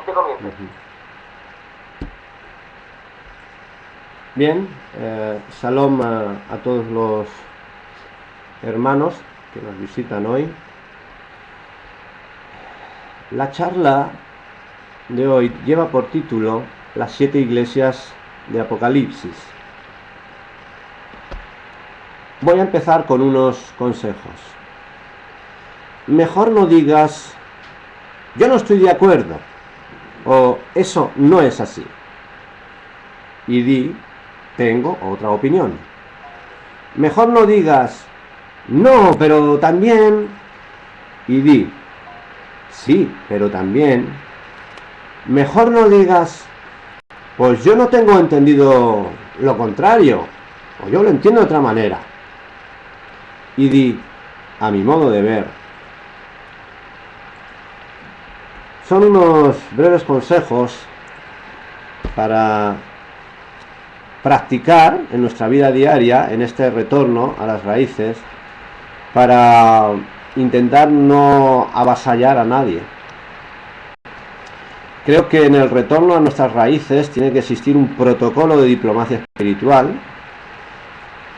que comience. Bien, shalom a todos los hermanos que nos visitan hoy. La charla de hoy lleva por título Las 7 iglesias de Apocalipsis. Voy a empezar con unos consejos. Mejor no digas, yo no estoy de acuerdo, o eso no es así. Y di, tengo otra opinión. Mejor no digas, no, pero también, y di, sí, pero también. Mejor no digas, pues yo no tengo entendido lo contrario, o yo lo entiendo de otra manera. Y di, a mi modo de ver. Son unos breves consejos para practicar en nuestra vida diaria, en este retorno a las raíces, para intentar no avasallar a nadie. Creo que en el retorno a nuestras raíces tiene que existir un protocolo de diplomacia espiritual,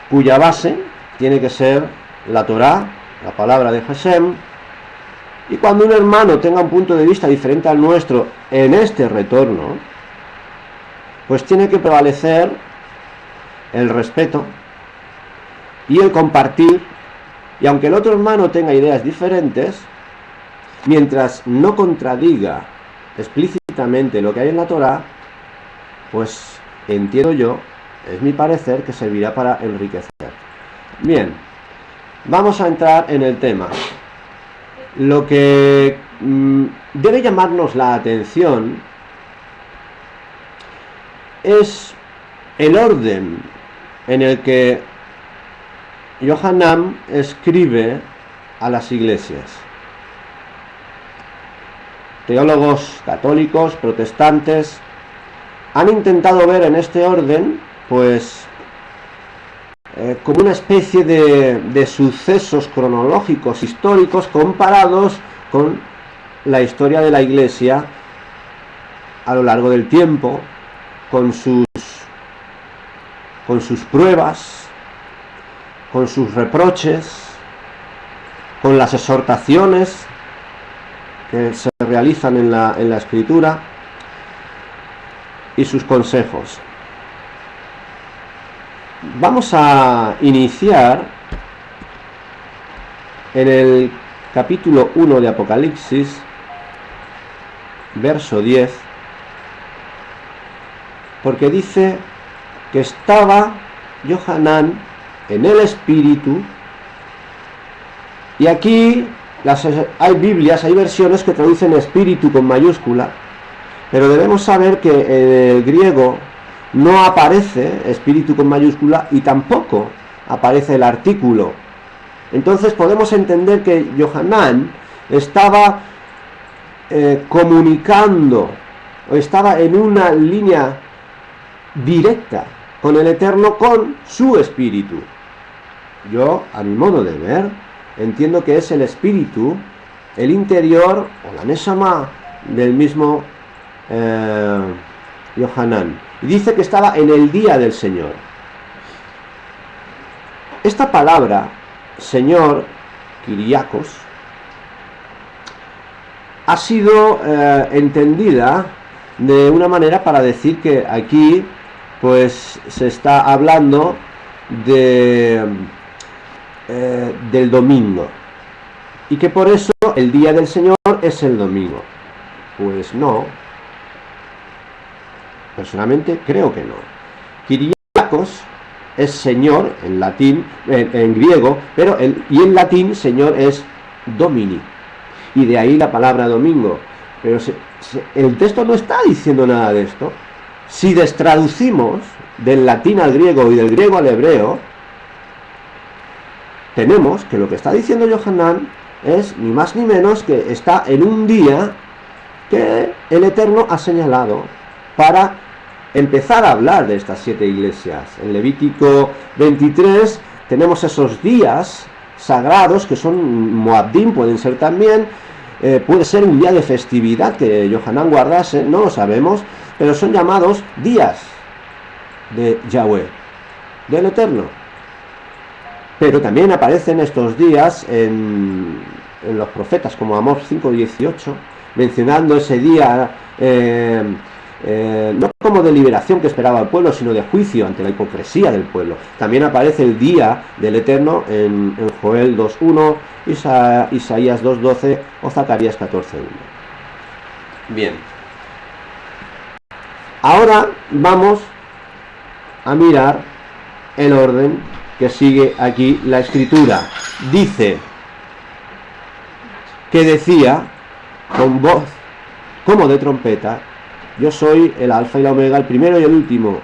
cuya base tiene que ser la Torá, la palabra de Hashem, y cuando un hermano tenga un punto de vista diferente al nuestro en este retorno, pues tiene que prevalecer el respeto y el compartir, y aunque el otro hermano tenga ideas diferentes, mientras no contradiga explícitamente lo que hay en la Torá, pues entiendo yo, es mi parecer, que servirá para enriquecer. Bien, vamos a entrar en el tema. Lo que debe llamarnos la atención es el orden en el que Yohanan escribe a las iglesias. Teólogos católicos, protestantes, han intentado ver en este orden, pues, como una especie de sucesos cronológicos históricos comparados con la historia de la Iglesia a lo largo del tiempo, con sus pruebas, con sus reproches, con las exhortaciones que se realizan en la Escritura y sus consejos. Vamos a iniciar en el capítulo 1 de Apocalipsis, verso 10, porque dice que estaba Yohanan en el Espíritu, y aquí hay Biblias, hay versiones que traducen Espíritu con mayúscula, pero debemos saber que en el griego no aparece Espíritu con mayúscula y tampoco aparece el artículo. Entonces podemos entender que Yohanan estaba comunicando, o estaba en una línea directa con el Eterno, con su Espíritu. Yo, a mi modo de ver, entiendo que es el Espíritu, el interior, o la Neshama del mismo Yohanan. Y dice que estaba en el día del Señor. Esta palabra, Señor, Kyriakos, ha sido entendida de una manera para decir que aquí, pues, se está hablando del domingo, y que por eso el día del Señor es el domingo. Pues no. Personalmente creo que no. Kyriakos es Señor en latín, en griego, pero y en latín Señor es Domini, y de ahí la palabra domingo. Pero el texto no está diciendo nada de esto. Si destraducimos del latín al griego y del griego al hebreo, tenemos que lo que está diciendo Yohanan es ni más ni menos que está en un día que el Eterno ha señalado para empezar a hablar de estas 7 iglesias. En Levítico 23 tenemos esos días sagrados que son Moabdim, pueden ser también, puede ser un día de festividad que Yohanan guardase, no lo sabemos, pero son llamados días de Yahweh, del Eterno. Pero también aparecen estos días en los profetas, como Amós 5:18, mencionando ese día no como de liberación que esperaba el pueblo, sino de juicio ante la hipocresía del pueblo. También aparece el día del Eterno en Joel 2:1, Isaías 2:12 o Zacarías 14:1. Bien. Ahora vamos a mirar el orden que sigue aquí la escritura. Dice que decía con voz como de trompeta: yo soy el alfa y la omega, el primero y el último.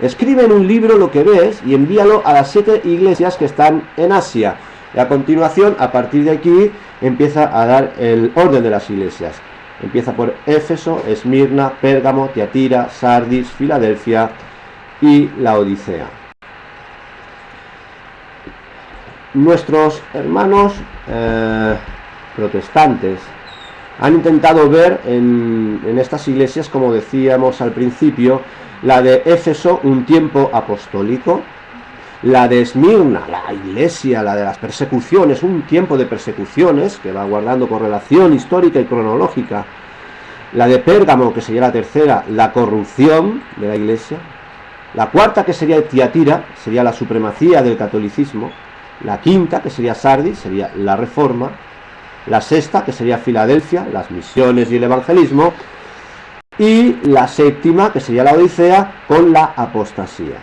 Escribe en un libro lo que ves y envíalo a las 7 iglesias que están en Asia. Y a continuación, a partir de aquí, empieza a dar el orden de las iglesias. Empieza por Éfeso, Esmirna, Pérgamo, Tiatira, Sardis, Filadelfia y Laodicea. Nuestros hermanos protestantes han intentado ver en estas iglesias, como decíamos al principio, la de Éfeso, un tiempo apostólico; la de Esmirna, la iglesia, la de las persecuciones, un tiempo de persecuciones que va guardando correlación histórica y cronológica; la de Pérgamo, que sería la tercera, la corrupción de la iglesia; la cuarta, que sería Tiatira, sería la supremacía del catolicismo; la quinta, que sería Sardis, sería la reforma; la sexta, que sería Filadelfia, las misiones y el evangelismo; y la séptima, que sería la Odisea, con la apostasía.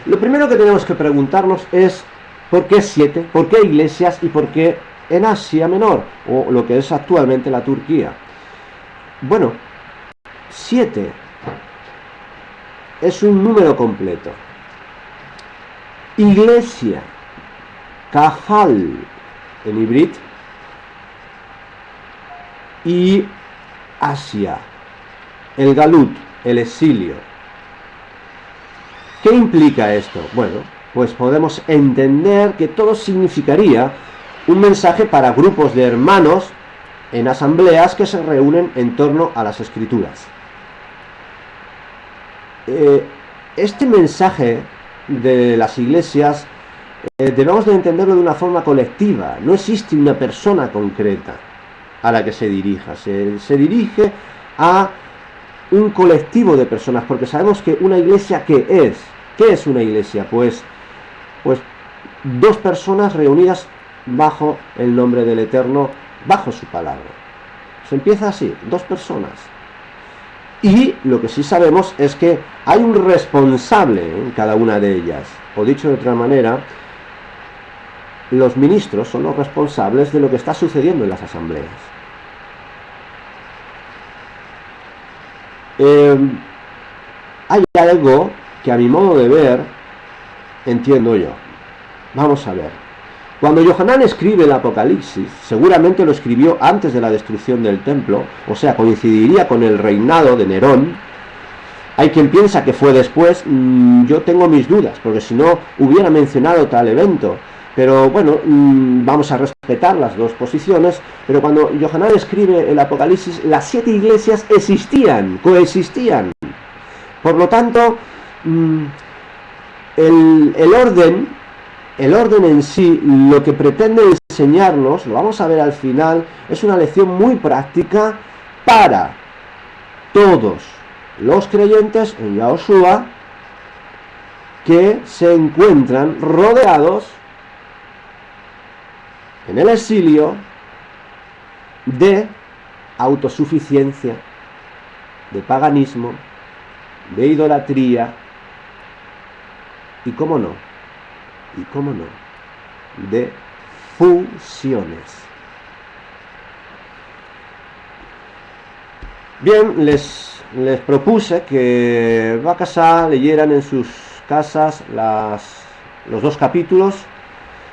Lo primero que tenemos que preguntarnos es ¿por qué 7? ¿Por qué iglesias? ¿Y por qué en Asia Menor? O lo que es actualmente la Turquía. Bueno, 7 es un número completo. Iglesia, Kahal en hibrid, y Asia, el Galut, el exilio. ¿Qué implica esto? Bueno, pues podemos entender que todo significaría un mensaje para grupos de hermanos en asambleas que se reúnen en torno a las escrituras. Este mensaje de las iglesias debemos de entenderlo de una forma colectiva. No existe una persona concreta a la que se dirija. Se dirige a un colectivo de personas, porque sabemos que una iglesia, ¿qué es? ¿Qué es una iglesia? Pues 2 personas reunidas bajo el nombre del Eterno, bajo su palabra. Se empieza así, 2 personas. Y lo que sí sabemos es que hay un responsable en cada una de ellas. O dicho de otra manera, los ministros son los responsables de lo que está sucediendo en las asambleas. Hay algo que a mi modo de ver entiendo yo. Vamos a ver. Cuando Yohanan escribe el Apocalipsis, seguramente lo escribió antes de la destrucción del templo, o sea, coincidiría con el reinado de Nerón. Hay quien piensa que fue después. Yo tengo mis dudas, porque si no hubiera mencionado tal evento. Pero bueno, vamos a respetar las 2 posiciones. Pero cuando Yohanan escribe el Apocalipsis, las 7 iglesias existían, coexistían. Por lo tanto, el orden en sí, lo que pretende enseñarnos, lo vamos a ver al final, es una lección muy práctica para todos los creyentes en Yahushua que se encuentran rodeados en el exilio de autosuficiencia, de paganismo, de idolatría y, cómo no, de fusiones. Bien, les propuse que Bakasá leyeran en sus casas los 2 capítulos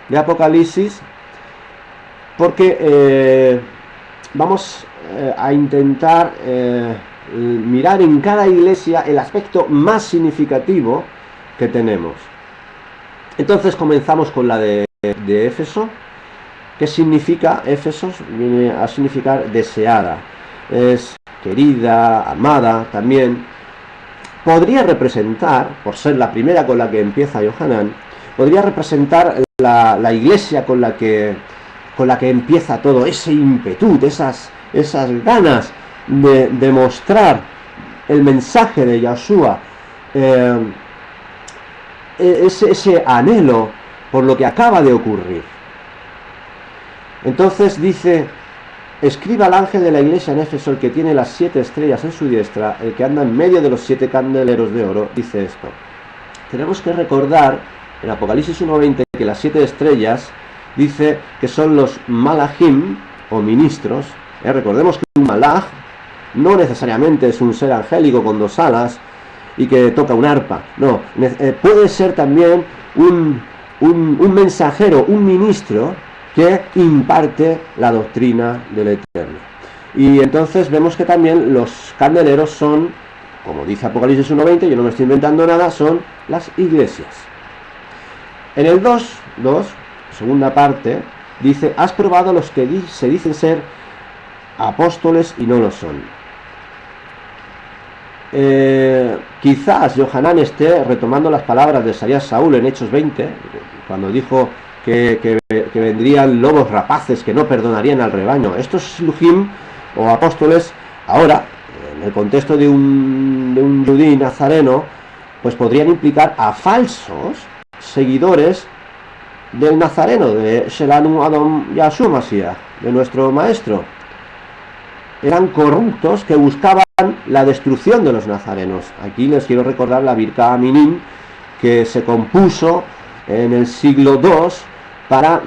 de Apocalipsis, porque vamos a intentar mirar en cada iglesia el aspecto más significativo que tenemos. Entonces comenzamos con la de Éfeso. ¿Qué significa Éfesos? Viene a significar deseada, es querida, amada también. Podría representar, por ser la primera con la que empieza Yohanan, podría representar la iglesia con la que empieza todo, ese ímpetu, esas ganas de mostrar el mensaje de Yahshua, ese anhelo por lo que acaba de ocurrir. Entonces dice: escriba al ángel de la iglesia en Éfeso, el que tiene las 7 estrellas en su diestra, el que anda en medio de los 7 candeleros de oro, dice esto. Tenemos que recordar en Apocalipsis 1:20 que las 7 estrellas dice que son los malachim o ministros. Recordemos que un malach no necesariamente es un ser angélico con 2 alas y que toca un arpa, no, puede ser también un mensajero, un ministro que imparte la doctrina del Eterno. Y entonces vemos que también los candeleros son, como dice Apocalipsis 1:20, yo no me estoy inventando nada, son las iglesias. En el 2, segunda parte, dice: has probado los que se dicen ser apóstoles y no lo son. Quizás Yohanan esté retomando las palabras de Isaías Saúl en Hechos 20, cuando dijo que vendrían lobos rapaces que no perdonarían al rebaño. Estos slujim o apóstoles, ahora, en el contexto de un judí nazareno, pues podrían implicar a falsos seguidores del nazareno, de Shelanu Adon Yahshua Mashiach, de nuestro maestro. Eran corruptos que buscaban la destrucción de los nazarenos. Aquí les quiero recordar la Birka Aminim, que se compuso en el siglo II para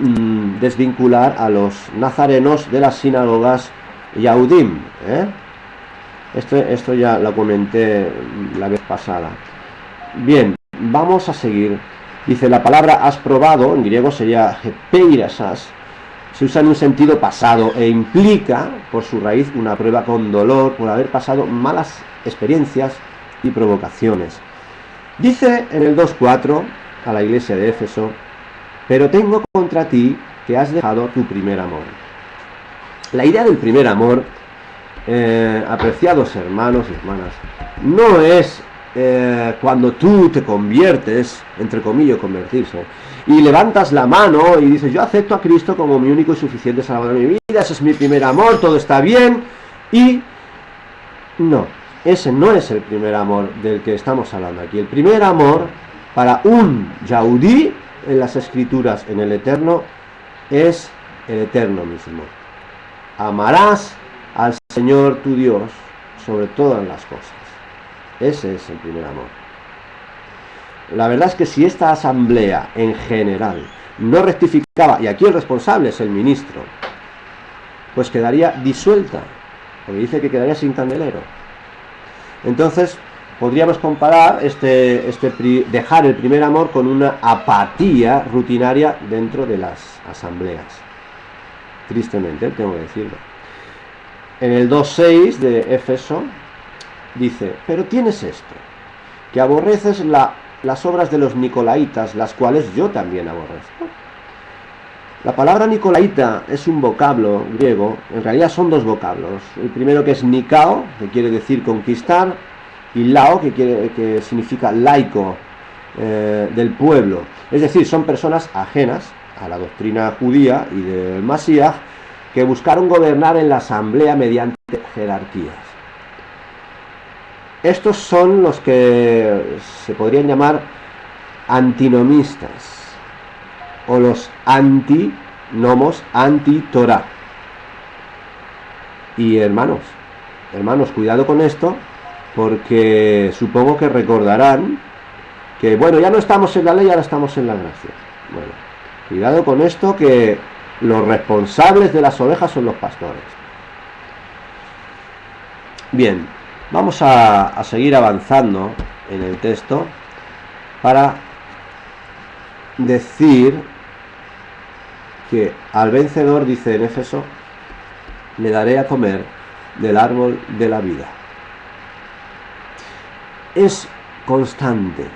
desvincular a los nazarenos de las sinagogas Yahudim. Esto ya lo comenté la vez pasada. Bien, vamos a seguir. Dice: la palabra has probado, en griego sería hepeirasas, se usa en un sentido pasado e implica por su raíz una prueba con dolor por haber pasado malas experiencias y provocaciones. Dice en el 2:4 a la iglesia de Éfeso: pero tengo contra ti que has dejado tu primer amor. La idea del primer amor, apreciados hermanos y hermanas, no es cuando tú te conviertes, entre comillas convertirse, y levantas la mano y dices: yo acepto a Cristo como mi único y suficiente Salvador de mi vida, ese es mi primer amor, todo está bien. Y no, ese no es el primer amor del que estamos hablando aquí. El primer amor para un Yahudí en las Escrituras, en el Eterno, es el Eterno mismo. Amarás al Señor tu Dios sobre todas las cosas. Ese es el primer amor. La verdad es que si esta asamblea en general no rectificaba, y aquí el responsable es el ministro, pues quedaría disuelta, porque dice que quedaría sin candelero. Entonces podríamos comparar dejar el primer amor con una apatía rutinaria dentro de las asambleas. Tristemente, tengo que decirlo. En el 2:6 de Éfeso dice: pero tienes esto, que aborreces las obras de los nicolaitas, las cuales yo también aborrezco. La palabra nicolaita es un vocablo griego, en realidad son 2 vocablos. El primero, que es nikao, que quiere decir conquistar, y lao, que significa laico, del pueblo. Es decir, son personas ajenas a la doctrina judía y del Mashiach, que buscaron gobernar en la asamblea mediante jerarquías. Estos son los que se podrían llamar antinomistas, o los antinomos, anti-Torah. Y hermanos, cuidado con esto, porque supongo que recordarán que, bueno, ya no estamos en la ley, ahora estamos en la gracia. Bueno, cuidado con esto, que los responsables de las ovejas son los pastores. Bien, vamos a seguir avanzando en el texto para decir que al vencedor, dice en Éfeso, le daré a comer del árbol de la vida. Es constante.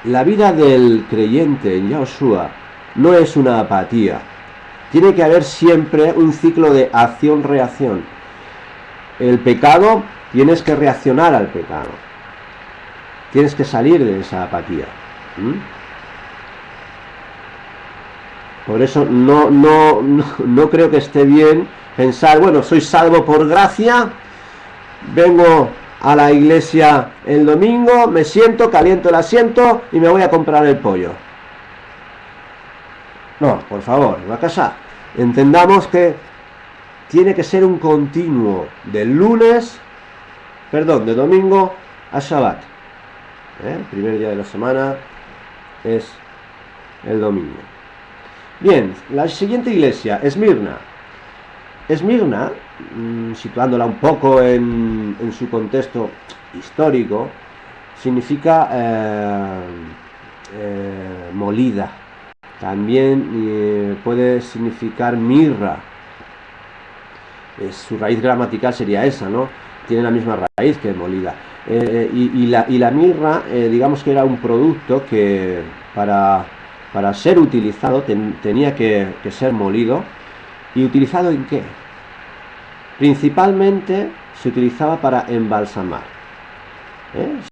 La vida del creyente en Yahushua no es una apatía. Tiene que haber siempre un ciclo de acción-reacción. El pecado, tienes que reaccionar al pecado. Tienes que salir de esa apatía. Por eso no creo que esté bien pensar, bueno, soy salvo por gracia, vengo a la iglesia el domingo, me siento, caliento el asiento y me voy a comprar el pollo. No, por favor, va a casa. Entendamos que tiene que ser un continuo de domingo a Shabbat. El primer día de la semana es el domingo. Bien, la siguiente iglesia, Esmirna. Esmirna, situándola un poco en su contexto histórico, significa molida. También puede significar mirra. Su raíz gramatical sería esa, ¿no? Tiene la misma raíz que molida. Y la mirra, digamos que era un producto que para ser utilizado tenía que ser molido. ¿Y utilizado en qué? Principalmente se utilizaba para embalsamar.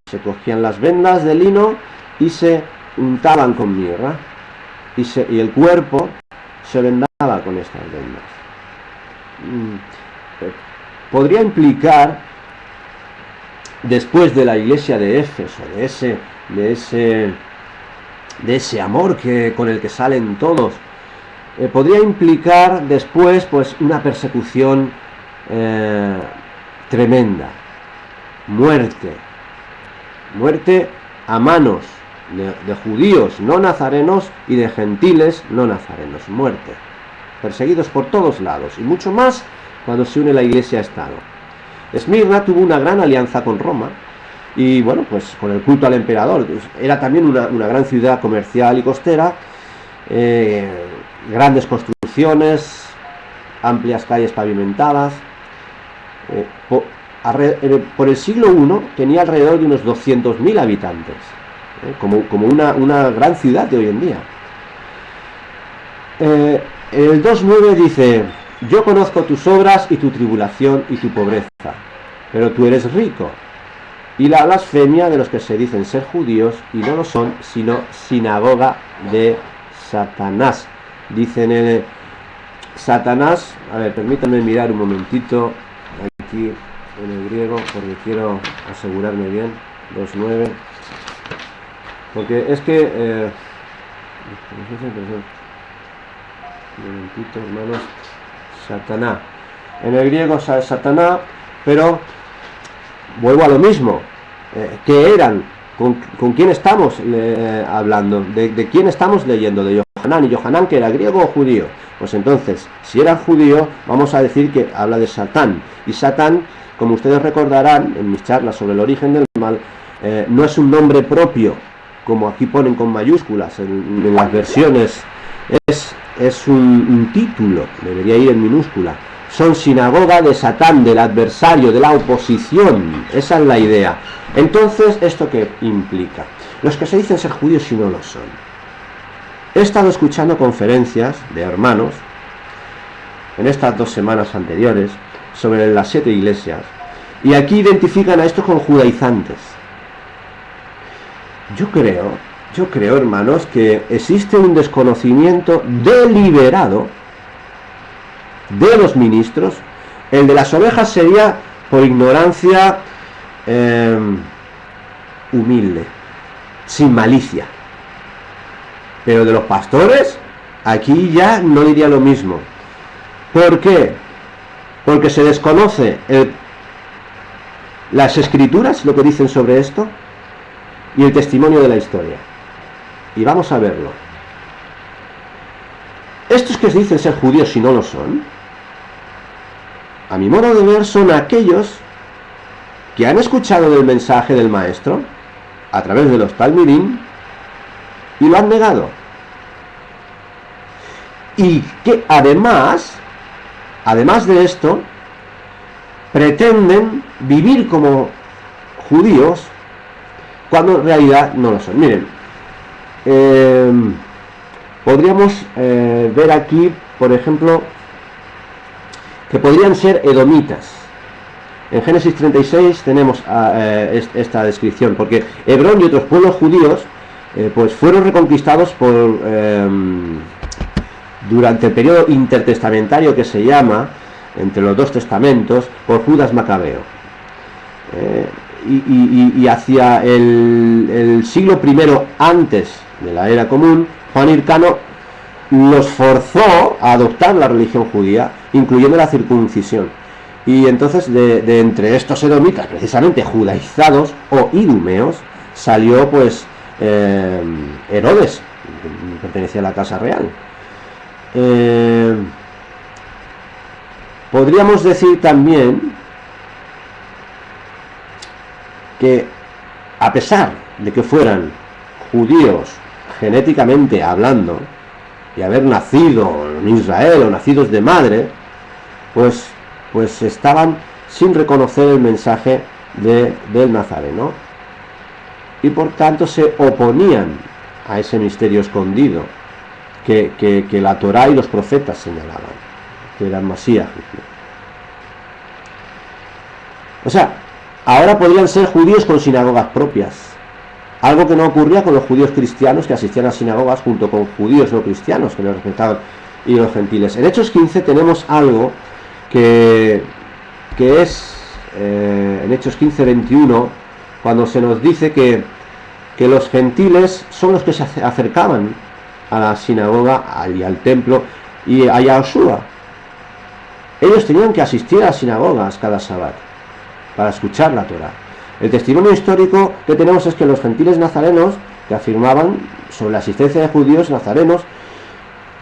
Se cogían las vendas de lino y se untaban con mirra. Y el cuerpo se vendaba con estas vendas. Podría implicar, después de la iglesia de Éfeso, de ese amor con el que salen todos, podría implicar después pues una persecución tremenda, muerte a manos de judíos no nazarenos y de gentiles no nazarenos, muerte, perseguidos por todos lados, y mucho más cuando se une la iglesia a Estado. Esmirna tuvo una gran alianza con Roma y bueno, pues con el culto al emperador. Era también una gran ciudad comercial y costera, grandes construcciones, amplias calles pavimentadas. Por el siglo I tenía alrededor de unos 200.000 habitantes, como una gran ciudad de hoy en día. El 2.9 dice: yo conozco tus obras y tu tribulación y tu pobreza, pero tú eres rico, y la blasfemia de los que se dicen ser judíos y no lo son, sino sinagoga de Satanás. Dicen Satanás, a ver, permítanme mirar un momentito aquí en el griego, porque quiero asegurarme bien. 2.9, porque es que un momentito, hermanos. Satanás, en el griego es Satanás, pero vuelvo a lo mismo. ¿Qué eran? ¿Con quién estamos hablando? ¿De quién estamos leyendo? De Yohanan. ¿Y Yohanan que era griego o judío? Pues entonces, si era judío, vamos a decir que habla de Satán. Y Satán, como ustedes recordarán en mis charlas sobre el origen del mal, no es un nombre propio, como aquí ponen con mayúsculas en las versiones. Es un título, debería ir en minúscula. Son sinagoga de Satán, del adversario, de la oposición. Esa es la idea. Entonces, ¿esto qué implica? Los que se dicen ser judíos y no lo son. He estado escuchando conferencias de hermanos en estas 2 semanas anteriores sobre las 7 iglesias, y aquí identifican a estos con judaizantes. Yo creo, hermanos, que existe un desconocimiento deliberado de los ministros. El de las ovejas sería por ignorancia humilde, sin malicia. Pero de los pastores, aquí ya no diría lo mismo. ¿Por qué? Porque se desconoce las escrituras, lo que dicen sobre esto, y el testimonio de la historia. Y vamos a verlo. Estos que se dicen ser judíos y no lo son, a mi modo de ver, son aquellos que han escuchado del mensaje del maestro a través de los talmidim y lo han negado, y que además de esto pretenden vivir como judíos cuando en realidad no lo son. Miren, podríamos ver aquí por ejemplo, que podrían ser edomitas. En Génesis 36 tenemos esta descripción, porque Hebrón y otros pueblos judíos pues fueron reconquistados durante el periodo intertestamentario que se llama, entre los dos testamentos, por Judas Macabeo. Y hacia el siglo I antes de la era común, Juan Hircano los forzó a adoptar la religión judía, incluyendo la circuncisión. Y entonces de entre estos edomitas, precisamente judaizados o idumeos, salió pues Herodes, que pertenecía a la casa real. Podríamos decir también que, a pesar de que fueran judíos genéticamente hablando y haber nacido en Israel o nacidos de madre, pues estaban sin reconocer el mensaje del Nazareno, y por tanto se oponían a ese misterio escondido que la Torá y los profetas señalaban, que era el Masías. O sea, ahora podrían ser judíos con sinagogas propias, algo que no ocurría con los judíos cristianos que asistían a sinagogas junto con judíos no cristianos que los respetaban, y los gentiles. En Hechos 15 tenemos algo que es en Hechos 15:21, cuando se nos dice que los gentiles son los que se acercaban a la sinagoga y al templo y a Yahoshua. Ellos tenían que asistir a las sinagogas cada sábado para escuchar la Torá. El testimonio histórico que tenemos es que los gentiles nazarenos que afirmaban sobre la existencia de judíos nazarenos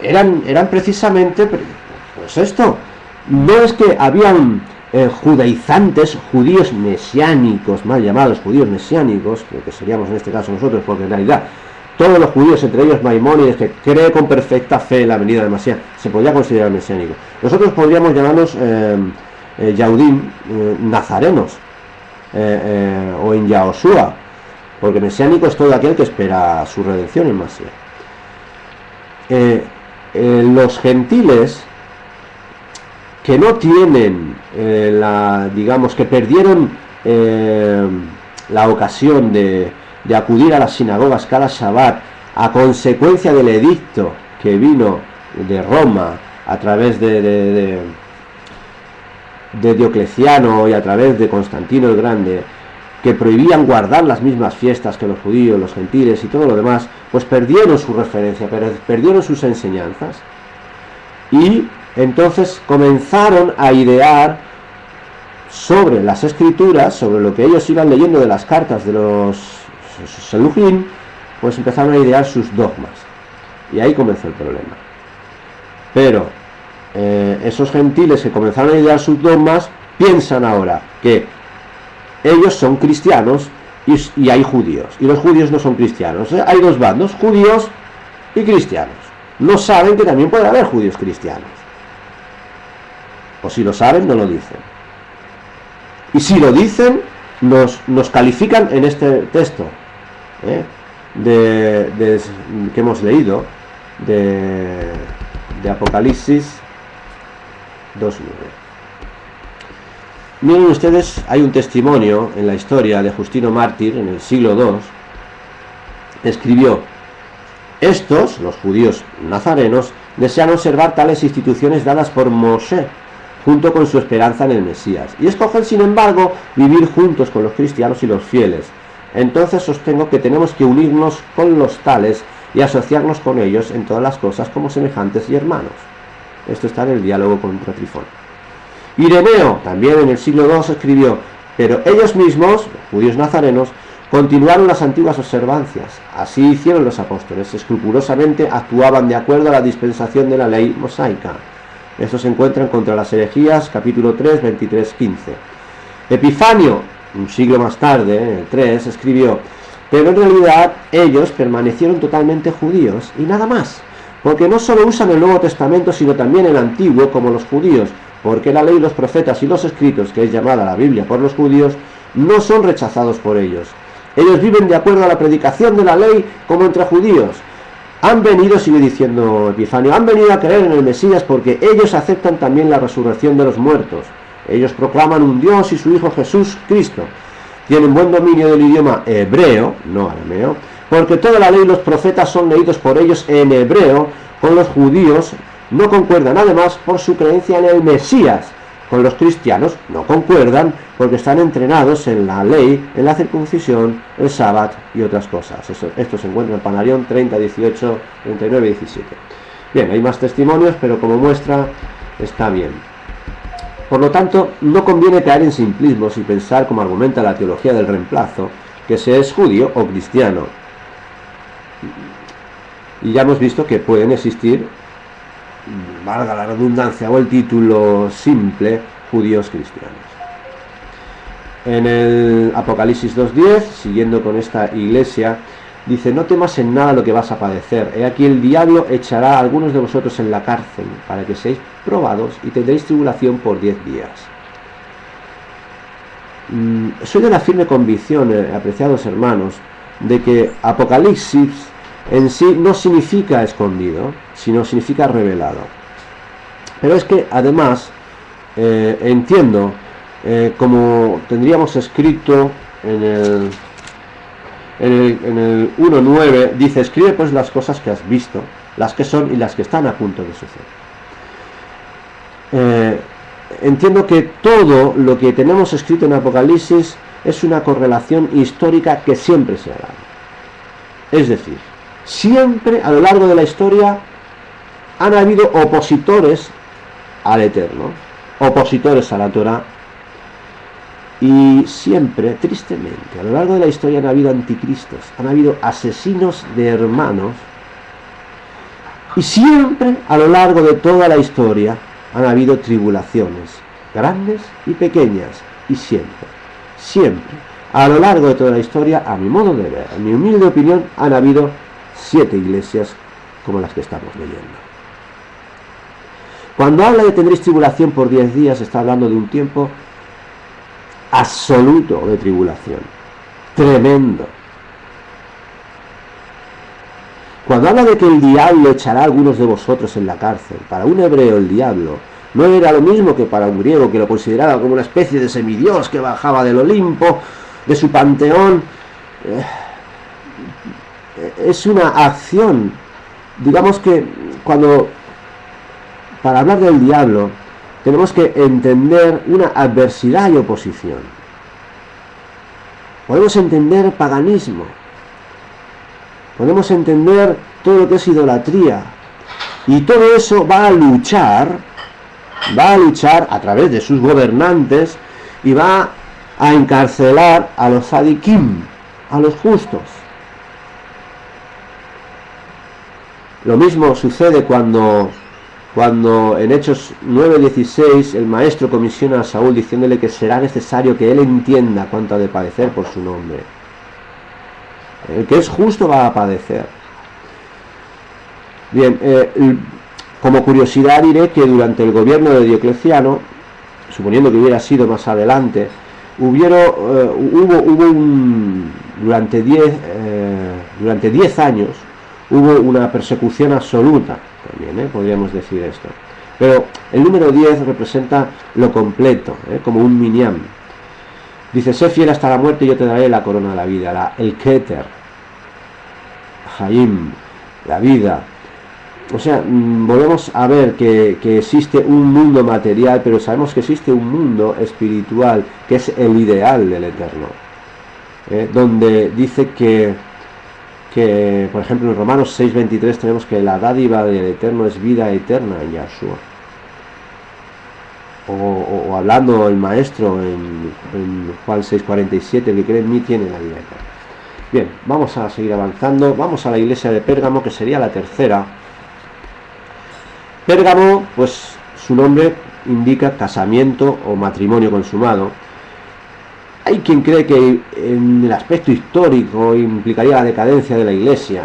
eran precisamente pues esto. No es que habían judaizantes, judíos mesiánicos, mal llamados judíos mesiánicos, lo que seríamos en este caso nosotros, porque en realidad todos los judíos, entre ellos Maimónides, que cree con perfecta fe en la venida del Mesías, se podía considerar mesiánico. Nosotros podríamos llamarnos Yahudim, nazarenos, o en Yahoshua, porque mesiánico es todo aquel que espera su redención en Mesías. Los gentiles que no tienen digamos que perdieron la ocasión de acudir a las sinagogas cada Shabbat a consecuencia del edicto que vino de Roma a través de Diocleciano y a través de Constantino el Grande, que prohibían guardar las mismas fiestas que los judíos, los gentiles y todo lo demás, pues perdieron su referencia, perdieron sus enseñanzas, y entonces comenzaron a idear sobre las escrituras, sobre lo que ellos iban leyendo de las cartas de los Selujín, pues empezaron a idear sus dogmas, y ahí comenzó el problema. Pero esos gentiles que comenzaron a idear sus dogmas piensan ahora que ellos son cristianos y hay judíos, y los judíos no son cristianos. Hay dos bandos, judíos y cristianos. No saben que también puede haber judíos cristianos, o si lo saben no lo dicen, y si lo dicen nos califican en este texto que hemos leído de Apocalipsis 2:9. Miren ustedes, hay un testimonio en la historia de Justino Mártir en el siglo II. Escribió: estos, los judíos nazarenos, desean observar tales instituciones dadas por Moshe, junto con su esperanza en el Mesías, y escogen sin embargo vivir juntos con los cristianos y los fieles. Entonces sostengo que tenemos que unirnos con los tales y asociarnos con ellos en todas las cosas como semejantes y hermanos. Esto está en el diálogo contra Trifón. Ireneo, también en el siglo II, escribió: pero ellos mismos, los judíos nazarenos, continuaron las antiguas observancias. Así hicieron los apóstoles, escrupulosamente actuaban de acuerdo a la dispensación de la ley mosaica. Esto se encuentra en Contra las herejías, capítulo 3, 23-15. Epifanio, un siglo más tarde, en el 3, escribió: pero en realidad ellos permanecieron totalmente judíos y nada más, porque no solo usan el Nuevo Testamento, sino también el Antiguo, como los judíos, porque la ley, los profetas y los escritos, que es llamada la Biblia por los judíos, no son rechazados por ellos. Ellos viven de acuerdo a la predicación de la ley como entre judíos, Han venido, sigue diciendo Epifanio, han venido a creer en el Mesías porque ellos aceptan también la resurrección de los muertos. Ellos proclaman un Dios y su Hijo Jesús Cristo. Tienen buen dominio del idioma hebreo, no arameo, porque toda la ley y los profetas son leídos por ellos en hebreo. Con los judíos no concuerdan, además, por su creencia en el Mesías. Con los cristianos no concuerdan porque están entrenados en la ley, en la circuncisión, el sábado y otras cosas. Esto se encuentra en Panarión 30, 18, 39 y 17. Bien, hay más testimonios, pero como muestra está bien. Por lo tanto, no conviene caer en simplismos y pensar, como argumenta la teología del reemplazo, que se es judío o cristiano. Y ya hemos visto que pueden existir, valga la redundancia o el título simple, judíos cristianos. En el Apocalipsis 2:10, siguiendo con esta iglesia, dice: no temas en nada lo que vas a padecer. He aquí el diablo echará a algunos de vosotros en la cárcel para que seáis probados y tendréis tribulación por 10 días. Soy de la firme convicción, apreciados hermanos, de que Apocalipsis en sí no significa escondido, sino significa revelado. Pero es que además entiendo, como tendríamos escrito en el 1:9, dice: escribe pues las cosas que has visto, las que son y las que están a punto de suceder. Entiendo que todo lo que tenemos escrito en Apocalipsis es una correlación histórica que siempre se ha dado. Es decir, siempre a lo largo de la historia han habido opositores al Eterno, opositores a la Torá, y siempre, tristemente, a lo largo de la historia han habido anticristos, han habido asesinos de hermanos, y siempre a lo largo de toda la historia han habido tribulaciones, grandes y pequeñas, y siempre, a lo largo de toda la historia, a mi modo de ver, en mi humilde opinión, han habido 7 iglesias como las que estamos leyendo. Cuando habla de tendréis tribulación por 10 días, está hablando de un tiempo absoluto de tribulación, tremendo. Cuando habla de que el diablo echará a algunos de vosotros en la cárcel, para un hebreo el diablo no era lo mismo que para un griego, que lo consideraba como una especie de semidios que bajaba del Olimpo, de su panteón. Es una acción, digamos que para hablar del diablo tenemos que entender una adversidad y oposición. Podemos entender paganismo, podemos entender todo lo que es idolatría, y todo eso va a luchar a través de sus gobernantes, y va a encarcelar a los tzadikim, a los justos. Lo mismo sucede cuando en Hechos 9:16 el maestro comisiona a Saúl diciéndole que será necesario que él entienda cuánto ha de padecer por su nombre. El que es justo va a padecer. Bien, como curiosidad diré que durante el gobierno de Diocleciano, suponiendo que hubiera sido más adelante, durante 10 años hubo una persecución absoluta. También podríamos decir esto, pero el número 10 representa lo completo, como un minyan. Dice: sé fiel hasta la muerte y yo te daré la corona de la vida, el Keter, Jaim, la vida. O sea, volvemos a ver que existe un mundo material, pero sabemos que existe un mundo espiritual, que es el ideal del Eterno, donde dice que, por ejemplo, en Romanos 6:23 tenemos que la dádiva del Eterno es vida eterna en Yahshua. O hablando el maestro en Juan 6:47, el que cree en mí tiene la vida eterna. Bien, vamos a seguir avanzando. Vamos a la iglesia de Pérgamo, que sería la tercera. Pérgamo, pues su nombre indica casamiento o matrimonio consumado. Hay quien cree que en el aspecto histórico implicaría la decadencia de la iglesia,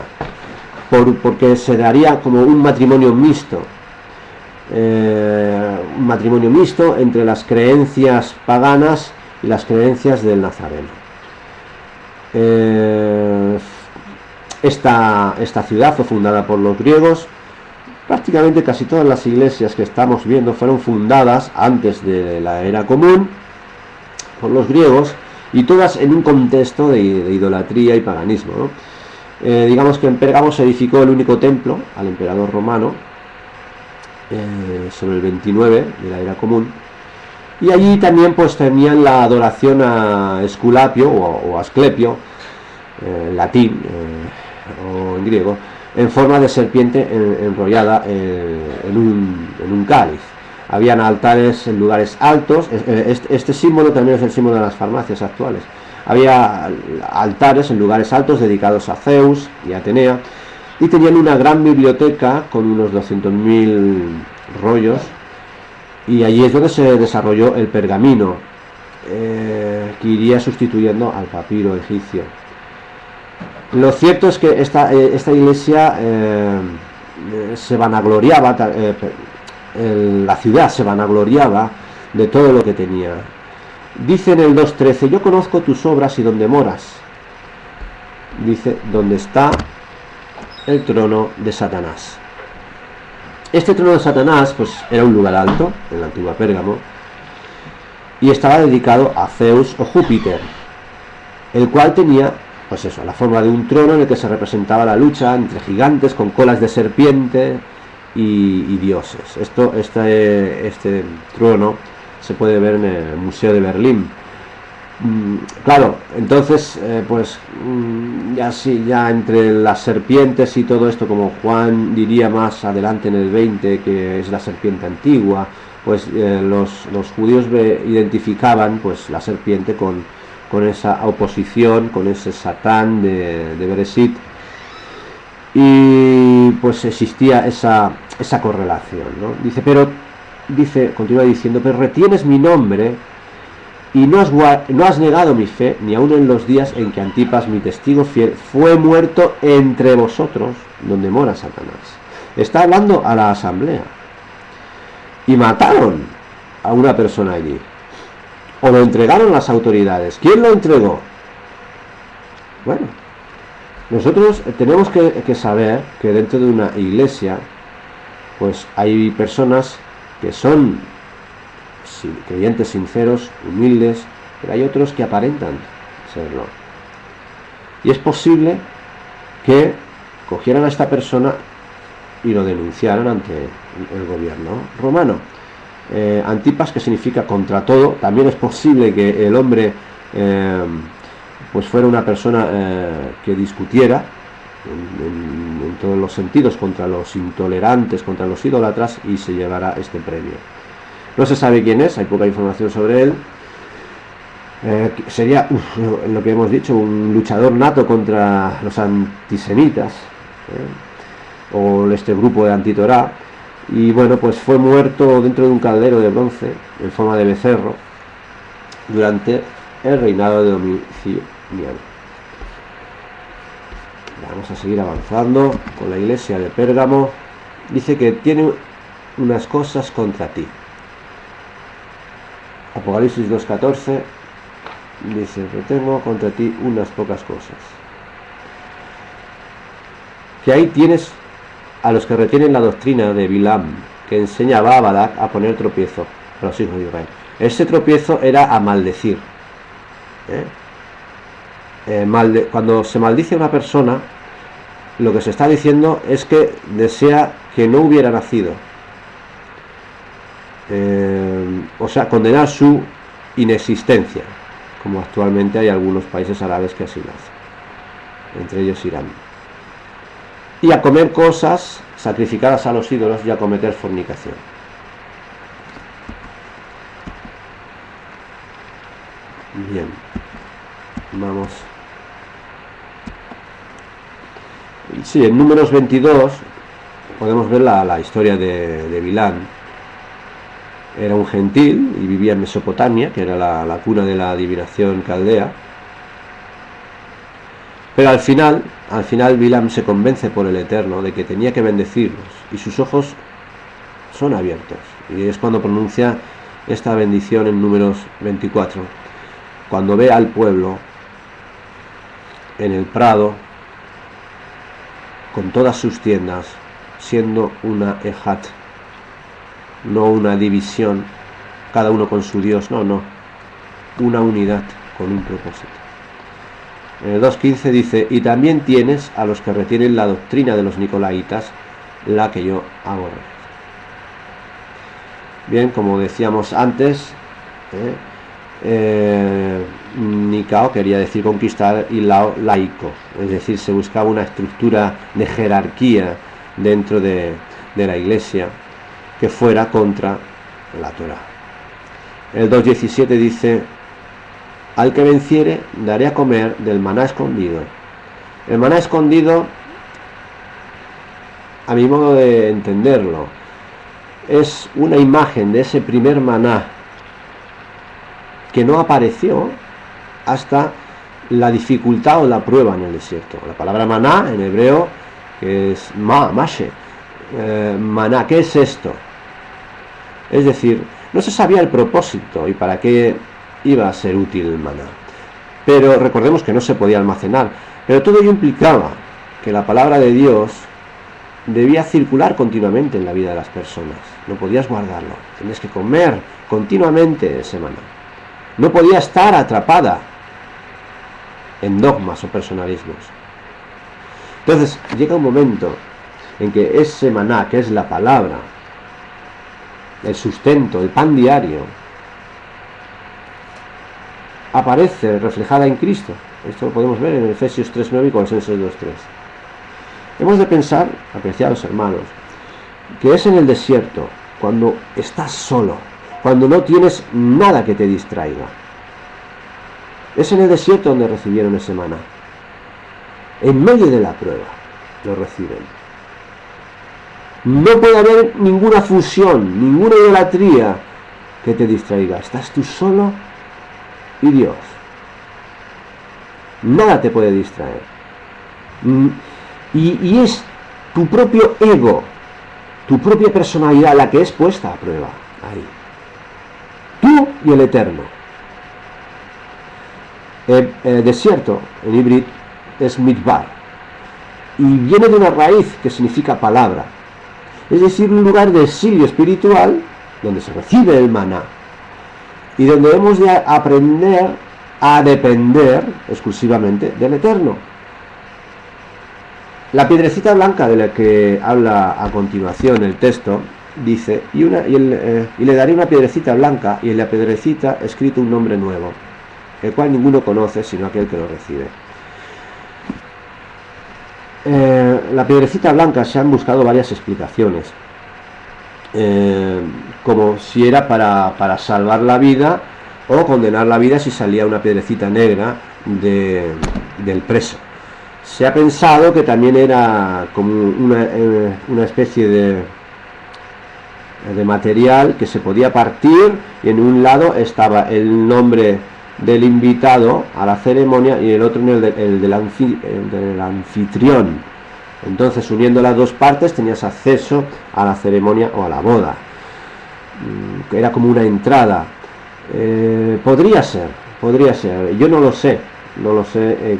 porque se daría como un matrimonio mixto. Un matrimonio mixto entre las creencias paganas y las creencias del Nazareno. Esta ciudad fue fundada por los griegos. Prácticamente casi todas las iglesias que estamos viendo fueron fundadas antes de la era común por los griegos, y todas en un contexto de idolatría y paganismo, ¿no? Digamos que en Pérgamo se edificó el único templo al emperador romano sobre el 29 de la era común, y allí también pues tenían la adoración a Esculapio o Asclepio, en latín o en griego, en forma de serpiente enrollada en un cáliz. Habían altares en lugares altos. Este símbolo también es el símbolo de las farmacias actuales. Había altares en lugares altos dedicados a Zeus y Atenea, y tenían una gran biblioteca con unos 200.000 rollos, y allí es donde se desarrolló el pergamino, que iría sustituyendo al papiro egipcio. Lo cierto es que esta iglesia se vanagloriaba, la ciudad se vanagloriaba de todo lo que tenía. Dice en el 2.13: yo conozco tus obras y donde moras. Dice, donde está el trono de Satanás. Este trono de Satanás pues era un lugar alto en la antigua Pérgamo, y estaba dedicado a Zeus o Júpiter, el cual tenía pues eso, la forma de un trono en el que se representaba la lucha entre gigantes con colas de serpiente y dioses. Este trono se puede ver en el Museo de Berlín. Claro, entonces ya entre las serpientes y todo esto, como Juan diría más adelante en el 20, que es la serpiente antigua, pues los judíos identificaban pues la serpiente con esa oposición, con ese Satán de Bereshit, y pues existía esa correlación, ¿no? Continúa diciendo, pero retienes mi nombre y no has negado mi fe, ni aun en los días en que Antipas, mi testigo fiel, fue muerto entre vosotros, donde mora Satanás. Está hablando a la asamblea. Y mataron a una persona allí, o lo entregaron las autoridades. ¿Quién lo entregó? Bueno, nosotros tenemos que saber que dentro de una iglesia pues hay personas que son creyentes sinceros, humildes, pero hay otros que aparentan serlo. Y es posible que cogieran a esta persona y lo denunciaran ante el gobierno romano. Antipas, que significa contra todo. También es posible que el hombre pues fuera una persona que discutiera en todos los sentidos contra los intolerantes, contra los idólatras, y se llevará este premio. No se sabe quién es, hay poca información sobre él. Sería lo que hemos dicho, un luchador nato contra los antisemitas, o este grupo de antitorá. Y bueno, pues fue muerto dentro de un caldero de bronce en forma de becerro durante el reinado de Domiciano. Vamos a seguir avanzando con la iglesia de Pérgamo. Dice que tiene unas cosas contra ti. Apocalipsis 2.14 dice que tengo contra ti unas pocas cosas. Que ahí tienes a los que retienen la doctrina de Bilam, que enseñaba a Balac a poner tropiezo a los hijos de Israel. Ese tropiezo era a maldecir. Cuando se maldice a una persona, lo que se está diciendo es que desea que no hubiera nacido. O sea, condenar su inexistencia, como actualmente hay algunos países árabes que así lo hacen, entre ellos Irán. Y a comer cosas sacrificadas a los ídolos y a cometer fornicación. Bien, vamos. Sí, en Números 22 podemos ver la historia de Bilán. Era un gentil y vivía en Mesopotamia, que era la cuna de la adivinación caldea. Pero al final Bilam se convence por el Eterno de que tenía que bendecirlos, y sus ojos son abiertos. Y es cuando pronuncia esta bendición en Números 24. Cuando ve al pueblo en el prado, con todas sus tiendas, siendo una ejat, no una división, cada uno con su Dios, no, una unidad con un propósito. En el 2.15 dice, y también tienes a los que retienen la doctrina de los nicolaitas, la que yo aborrezco. Bien, como decíamos antes, Nicao quería decir conquistar y lao laico, es decir, se buscaba una estructura de jerarquía dentro de la iglesia que fuera contra la Torá. El 2.17 dice, al que venciere daré a comer del maná escondido. El maná escondido, a mi modo de entenderlo, es una imagen de ese primer maná que no apareció hasta la dificultad o la prueba en el desierto. La palabra maná en hebreo es mashe, maná, ¿qué es esto? Es decir, no se sabía el propósito y para qué iba a ser útil el maná, pero recordemos que no se podía almacenar, pero todo ello implicaba que la palabra de Dios debía circular continuamente en la vida de las personas. No podías guardarlo, tenías que comer continuamente ese maná. No podía estar atrapada en dogmas o personalismos. Entonces llega un momento en que ese maná, que es la palabra, el sustento, el pan diario, aparece reflejada en Cristo. Esto lo podemos ver en Efesios 3.9 y Colosenses 2.3. Hemos de pensar, apreciados hermanos, que es en el desierto, cuando estás solo, cuando no tienes nada que te distraiga. Es en el desierto donde recibieron ese maná. En medio de la prueba lo reciben. No puede haber ninguna fusión, ninguna idolatría que te distraiga. Estás tú solo y Dios. Nada te puede distraer. Y es tu propio ego, tu propia personalidad la que es puesta a prueba ahí. Tú y el Eterno. El desierto en hibrid es midbar y viene de una raíz que significa palabra, es decir, un lugar de exilio espiritual donde se recibe el maná y donde hemos de aprender a depender exclusivamente del Eterno. La piedrecita blanca de la que habla a continuación el texto dice, y le daré una piedrecita blanca y en la piedrecita escrito un nombre nuevo, el cual ninguno conoce sino aquel que lo recibe. La piedrecita blanca se han buscado varias explicaciones, como si era para salvar la vida o condenar la vida si salía una piedrecita negra del preso. Se ha pensado que también era como una especie de material que se podía partir y en un lado estaba el nombre del invitado a la ceremonia y el otro el del anfitrión. Entonces, uniendo las dos partes tenías acceso a la ceremonia o a la boda. Era como una entrada. Podría ser. Yo no lo sé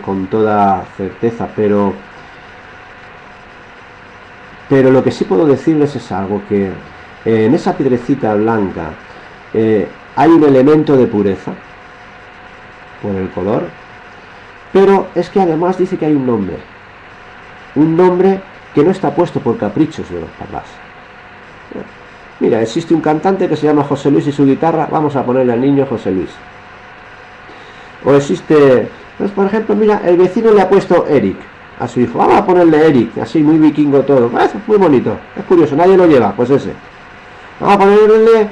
con toda certeza, pero lo que sí puedo decirles es algo, que en esa piedrecita blanca hay un elemento de pureza por el color, pero es que además dice que hay un nombre que no está puesto por caprichos de los papás. Mira, existe un cantante que se llama José Luis y su guitarra, vamos a ponerle al niño José Luis. O existe, pues por ejemplo, mira, el vecino le ha puesto Eric a su hijo, vamos a ponerle Eric, así muy vikingo todo, muy bonito, es curioso, nadie lo lleva, pues ese. Vamos a ponerle,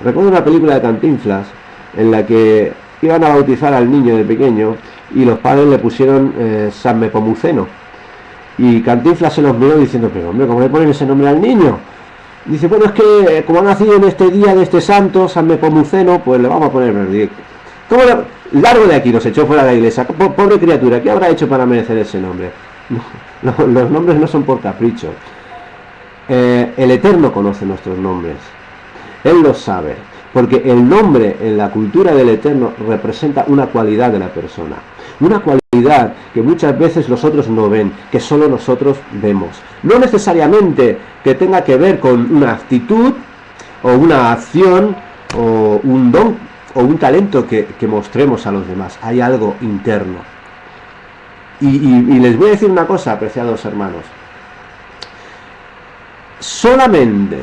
recuerdo una película de Cantinflas en la que iban a bautizar al niño de pequeño y los padres le pusieron San Nepomuceno, y Cantinflas se los miró diciendo, pero hombre, ¿cómo le ponen ese nombre al niño? Dice, bueno, es que como ha nacido en este día de este santo, San Nepomuceno, pues le vamos a poner verde. ¿Cómo largo de aquí nos echó fuera de la iglesia? Pobre criatura, ¿qué habrá hecho para merecer ese nombre? No, los nombres no son por capricho. El Eterno conoce nuestros nombres. Él lo sabe, porque el nombre en la cultura del Eterno representa una cualidad de la persona, una cualidad realidad que muchas veces los otros no ven, que solo nosotros vemos. No necesariamente que tenga que ver con una actitud o una acción o un don o un talento que mostremos a los demás. Hay algo interno. Y les voy a decir una cosa, apreciados hermanos. Solamente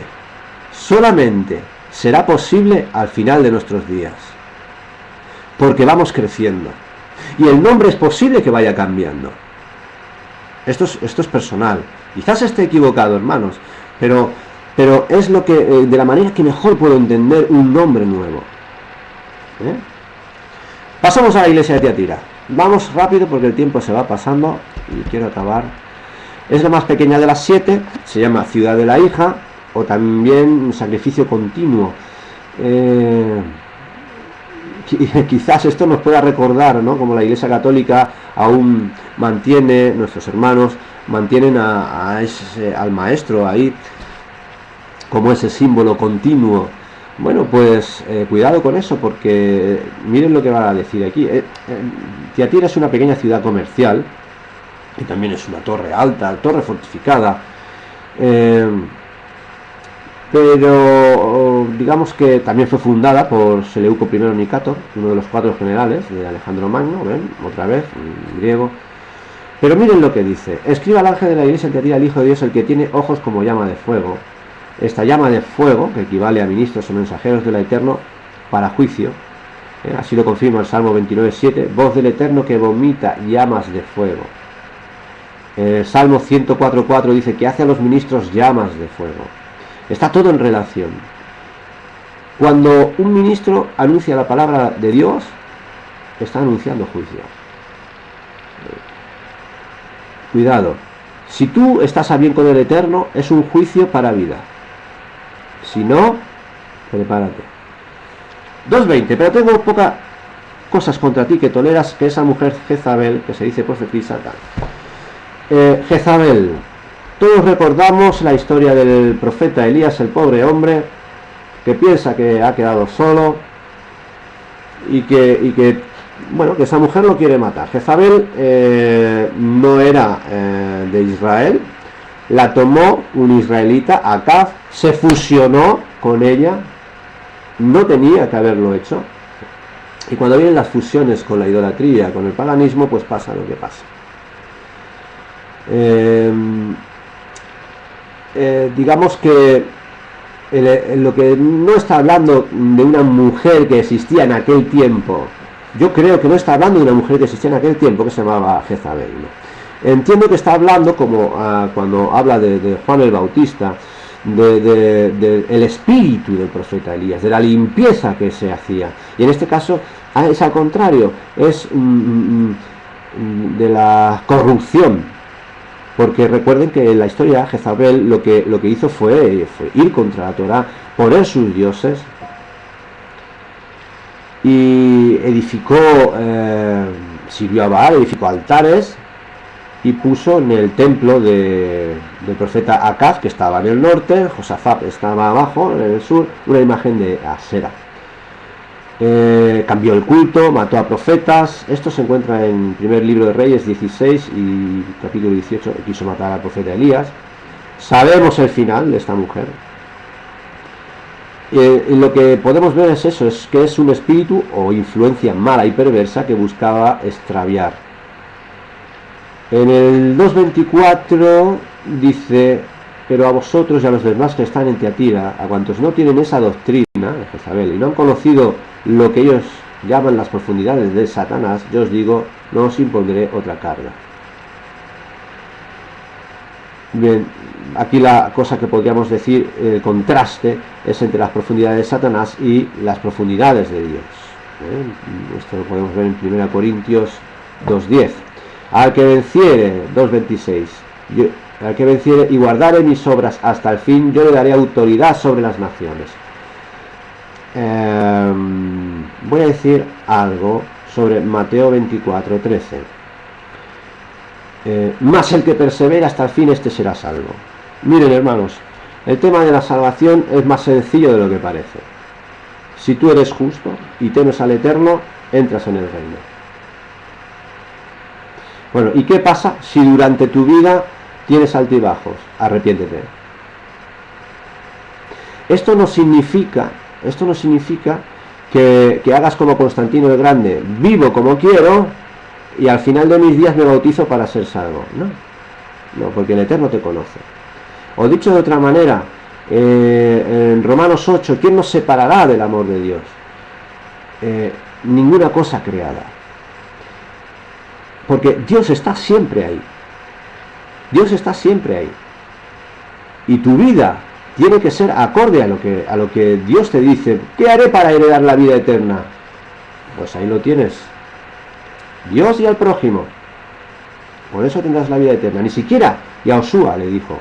será posible al final de nuestros días, porque vamos creciendo y el nombre es posible que vaya cambiando. Esto es personal, quizás esté equivocado, hermanos, pero es lo que de la manera que mejor puedo entender un nombre nuevo. Pasamos a la iglesia de Tiatira. Vamos rápido porque el tiempo se va pasando y quiero acabar. Es la más pequeña de las 7, se llama Ciudad de la Hija, o también Sacrificio Continuo. Quizás esto nos pueda recordar, ¿no?, como la Iglesia Católica aún mantiene, nuestros hermanos mantienen al Maestro ahí como ese símbolo continuo. Bueno, pues cuidado con eso, porque miren lo que va a decir aquí. Tiatira es una pequeña ciudad comercial, y también es una torre alta, torre fortificada, pero digamos que también fue fundada por Seleuco I Nicátor, uno de los 4 generales de Alejandro Magno, ¿ven? Otra vez, en griego. Pero miren lo que dice: escriba al ángel de la iglesia en Tiatira, el Hijo de Dios, el que tiene ojos como llama de fuego. Esta llama de fuego, que equivale a ministros o mensajeros del Eterno para juicio, así lo confirma el Salmo 29:7, voz del Eterno que vomita llamas de fuego. El Salmo 104:4 dice que hace a los ministros llamas de fuego. Está todo en relación. Cuando un ministro anuncia la palabra de Dios, está anunciando juicio. Cuidado. Si tú estás a bien con el Eterno, es un juicio para vida. Si no, prepárate. 2:20. Pero tengo pocas cosas contra ti que toleras, que esa mujer Jezabel, que se dice profetisa, Jezabel. Todos recordamos la historia del profeta Elías, el pobre hombre que piensa que ha quedado solo y que bueno, que esa mujer lo quiere matar. Jezabel no era de Israel, la tomó un israelita, Acab, se fusionó con ella, no tenía que haberlo hecho, y cuando vienen las fusiones con la idolatría, con el paganismo, pues pasa lo que pasa. Digamos que lo que no está hablando de una mujer que existía en aquel tiempo, yo creo que no está hablando de una mujer que existía en aquel tiempo que se llamaba Jezabel, ¿no? Entiendo que está hablando como cuando habla de Juan el Bautista, del espíritu del profeta Elías, de la limpieza que se hacía, y en este caso es al contrario, es de la corrupción. Porque recuerden que en la historia Jezabel lo que hizo fue ir contra la Torá, poner sus dioses, y edificó, sirvió a Baal, edificó altares y puso en el templo del profeta Acab, que estaba en el norte, Josafat estaba abajo, en el sur, una imagen de Asera. Cambió el culto, mató a profetas. Esto se encuentra en primer libro de Reyes 16 y capítulo 18. Quiso matar al profeta Elías. Sabemos el final de esta mujer. Y lo que podemos ver es eso, es que es un espíritu o influencia mala y perversa que buscaba extraviar. En el 2:24 dice: pero a vosotros y a los demás que están en Tiatira, a cuantos no tienen esa doctrina de Jezabel y no han conocido lo que ellos llaman las profundidades de Satanás, yo os digo, no os impondré otra carga. Bien, aquí la cosa que podríamos decir, el contraste, es entre las profundidades de Satanás y las profundidades de Dios. Esto lo podemos ver en 1 Corintios 2:10. Al que venciere, 2:26, al que venciere y guardare mis obras hasta el fin, yo le daré autoridad sobre las naciones. Voy a decir algo sobre Mateo 24:13. Mas el que persevera hasta el fin, este será salvo. Miren, hermanos, el tema de la salvación es más sencillo de lo que parece. Si tú eres justo y temes al Eterno, entras en el reino. Bueno, ¿y qué pasa si durante tu vida tienes altibajos? Arrepiéntete. Esto no significa que hagas como Constantino el Grande, vivo como quiero y al final de mis días me bautizo para ser salvo. No, porque el Eterno te conoce. O dicho de otra manera, en Romanos 8, ¿quién nos separará del amor de Dios? Ninguna cosa creada. Porque Dios está siempre ahí. Dios está siempre ahí. Y tu vida tiene que ser acorde a lo que Dios te dice. ¿Qué haré para heredar la vida eterna? Pues ahí lo tienes. Dios y al prójimo. Por eso tendrás la vida eterna. Ni siquiera Yahoshua le dijo,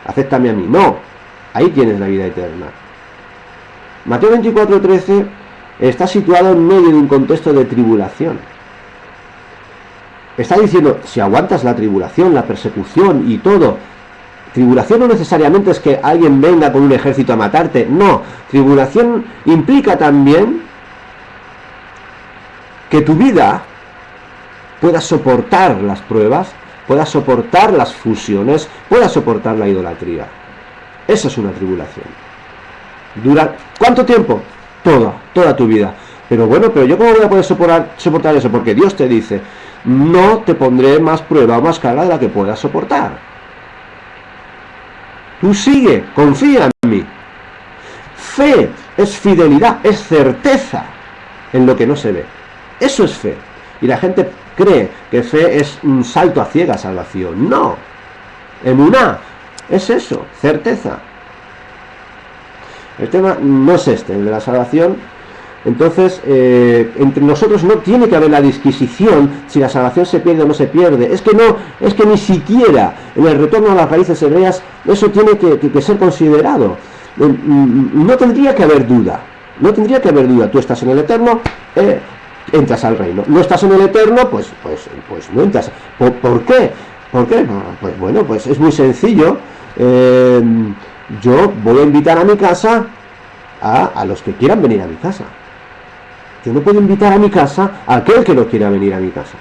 acéptame a mí. No, ahí tienes la vida eterna. Mateo 24:13 está situado en medio de un contexto de tribulación. Está diciendo, si aguantas la tribulación, la persecución y todo, tribulación no necesariamente es que alguien venga con un ejército a matarte, no, tribulación implica también que tu vida pueda soportar las pruebas, pueda soportar las fusiones, pueda soportar la idolatría. Esa es una tribulación. ¿Dura cuánto tiempo? Toda tu vida. Pero bueno, pero yo cómo voy a poder soportar eso, porque Dios te dice, no te pondré más prueba o más carga de la que puedas soportar. Tú sigue, confía en mí. Fe es fidelidad, es certeza en lo que no se ve. Eso es fe. Y la gente cree que fe es un salto a ciegas al vacío. No. Emuná es eso, certeza. El tema no es el de la salvación. Entonces, entre nosotros no tiene que haber la disquisición si la salvación se pierde o no se pierde. Es que ni siquiera en el retorno a las raíces hebreas eso tiene que ser considerado. No tendría que haber duda. Tú estás en el Eterno, entras al reino. No estás en el Eterno, pues no entras. ¿Por qué? Pues bueno, pues es muy sencillo. Yo voy a invitar a mi casa a los que quieran venir a mi casa. Yo no puedo invitar a mi casa a aquel que no quiera venir a mi casa.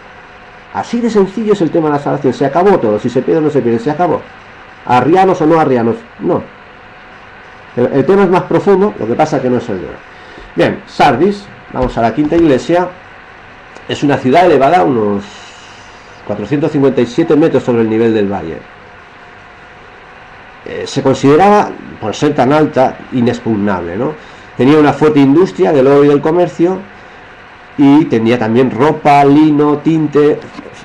Así de sencillo es el tema de la salvación. Se acabó todo. Si se pierde o no se pierde, se acabó. Arrianos o no arrianos, no. El tema es más profundo, lo que pasa que no es el de hoy. Bien, Sardis, vamos a la quinta iglesia. Es una ciudad elevada a unos 457 metros sobre el nivel del valle. Se consideraba, por ser tan alta, inexpugnable, ¿no? Tenía una fuerte industria del oro y del comercio y tenía también ropa, lino, tinte.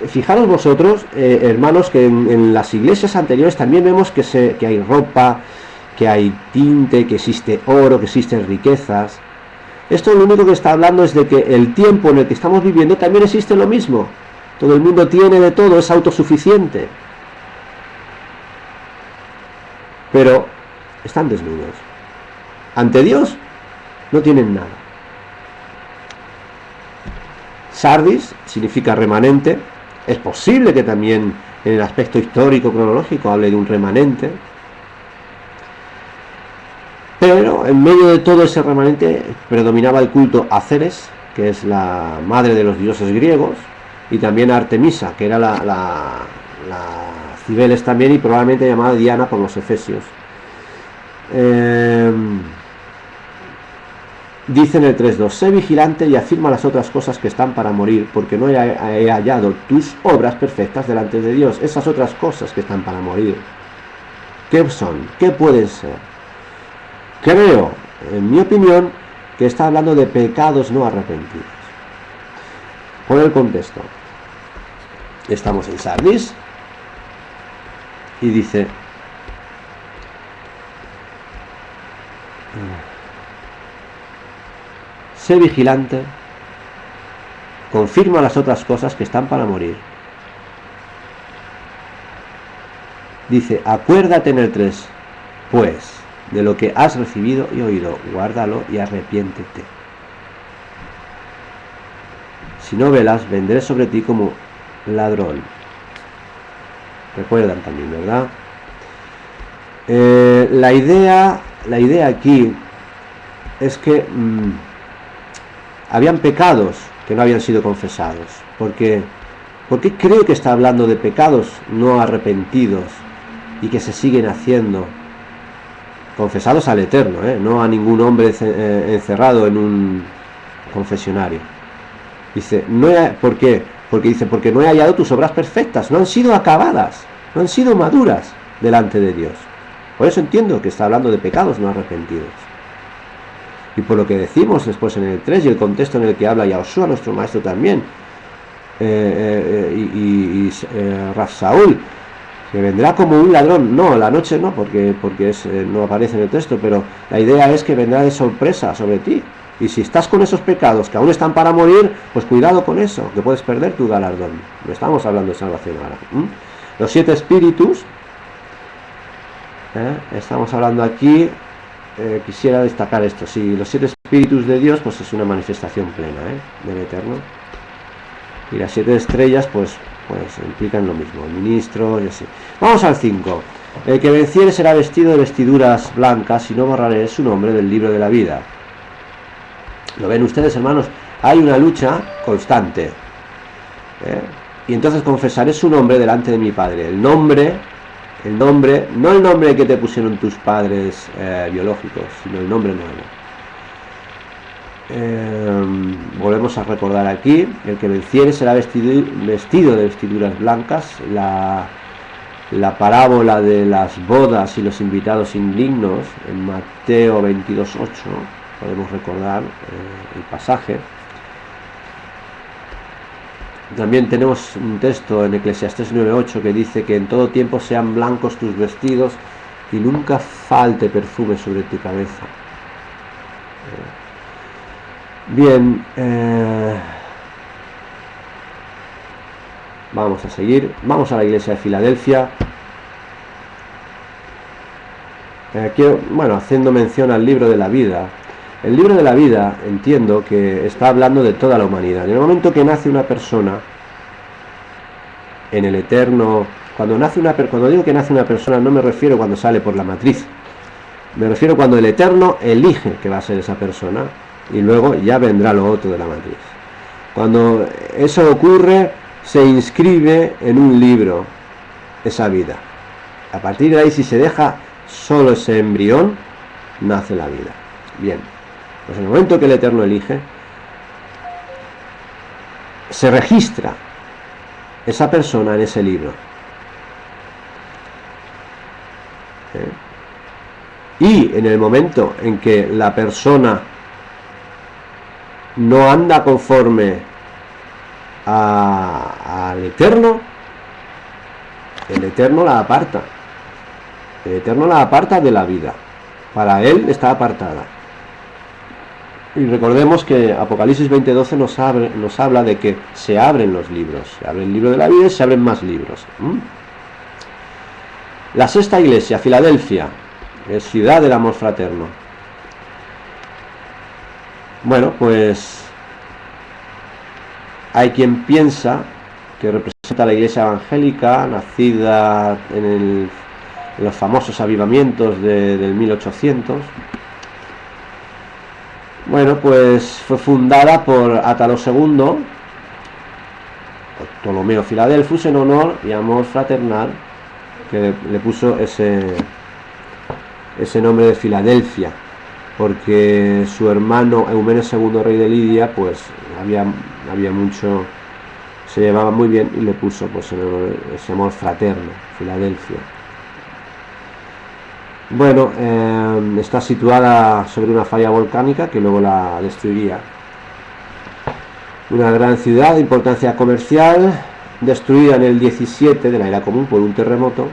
Fijaros vosotros, hermanos, que en las iglesias anteriores también vemos que hay ropa, que hay tinte, que existe oro, que existen riquezas. Esto lo único que está hablando es de que el tiempo en el que estamos viviendo también existe lo mismo. Todo el mundo tiene de todo, es autosuficiente. Pero están desnudos. Ante Dios no tienen nada. Sardis significa remanente. Es posible que también en el aspecto histórico cronológico hable de un remanente. Pero en medio de todo ese remanente predominaba el culto a Ceres, que es la madre de los dioses griegos, y también a Artemisa, que era la Cibeles también, y probablemente llamada Diana por los efesios. Dice en el 3.2: sé vigilante y afirma las otras cosas que están para morir, porque no he hallado tus obras perfectas delante de Dios. Esas otras cosas que están para morir, ¿qué son? ¿Qué pueden ser? Creo, en mi opinión, que está hablando de pecados no arrepentidos. Por el contexto, estamos en Sardis y dice: sé vigilante, confirma las otras cosas que están para morir. Dice: acuérdate en el 3, pues, de lo que has recibido y oído, guárdalo y arrepiéntete. Si no velas, vendré sobre ti como ladrón. Recuerdan también, ¿verdad? La idea aquí es que habían pecados que no habían sido confesados, porque ¿Por qué cree que está hablando de pecados no arrepentidos y que se siguen haciendo? Confesados al Eterno, no a ningún hombre encerrado en un confesionario. Dice, ¿por qué? Porque dice, porque no he hallado tus obras perfectas, no han sido acabadas, no han sido maduras delante de Dios. Por eso entiendo que está hablando de pecados no arrepentidos. Y por lo que decimos después en el 3 y el contexto en el que habla Yahoshua, nuestro maestro también, Raf Saúl, que vendrá como un ladrón. No, la noche no, porque no aparece en el texto, pero la idea es que vendrá de sorpresa sobre ti. Y si estás con esos pecados que aún están para morir, pues cuidado con eso, que puedes perder tu galardón. No estamos hablando de salvación ahora. Los 7 espíritus, estamos hablando aquí, quisiera destacar esto. Sí, los 7 espíritus de Dios, pues es una manifestación plena del Eterno. Y las 7 estrellas, pues implican lo mismo, el ministro y así. Vamos al 5. El que venciere será vestido de vestiduras blancas y no borraré su nombre del libro de la vida. ¿Lo ven ustedes, hermanos? Hay una lucha constante. Y entonces confesaré su nombre delante de mi Padre. El nombre, no el nombre que te pusieron tus padres biológicos, sino el nombre nuevo. Volvemos a recordar aquí, el que venciere será vestido de vestiduras blancas. La parábola de las bodas y los invitados indignos en Mateo 22:8, podemos recordar el pasaje. También tenemos un texto en Eclesiastés 9:8 que dice que en todo tiempo sean blancos tus vestidos y nunca falte perfume sobre tu cabeza. Bien, vamos a seguir. Vamos a la iglesia de Filadelfia. Haciendo mención al libro de la vida. El libro de la vida, entiendo que está hablando de toda la humanidad. En el momento que nace una persona, en el Eterno, cuando digo que nace una persona, no me refiero cuando sale por la matriz. Me refiero cuando el Eterno elige que va a ser esa persona y luego ya vendrá lo otro de la matriz. Cuando eso ocurre, se inscribe en un libro esa vida. A partir de ahí, si se deja solo ese embrión, nace la vida. Bien. Pues en el momento que el Eterno elige, se registra esa persona en ese libro. Y en el momento en que la persona no anda conforme al Eterno, el Eterno la aparta. El Eterno la aparta de la vida. Para él está apartada. Y recordemos que Apocalipsis 20:12 nos habla de que se abren los libros. Se abre el libro de la vida y se abren más libros. La sexta iglesia, Filadelfia, es ciudad del amor fraterno. Bueno, pues hay quien piensa que representa a la iglesia evangélica, nacida en los famosos avivamientos del 1800. Bueno, pues fue fundada por Átalo II, Ptolomeo Filadelfus, en honor y amor fraternal, que le puso ese nombre de Filadelfia, porque su hermano Eumenio II, rey de Lidia, pues había mucho, se llevaba muy bien y le puso pues ese amor fraterno, Filadelfia. Bueno, está situada sobre una falla volcánica que luego la destruiría. Una gran ciudad de importancia comercial, destruida en el 17 de la era común por un terremoto.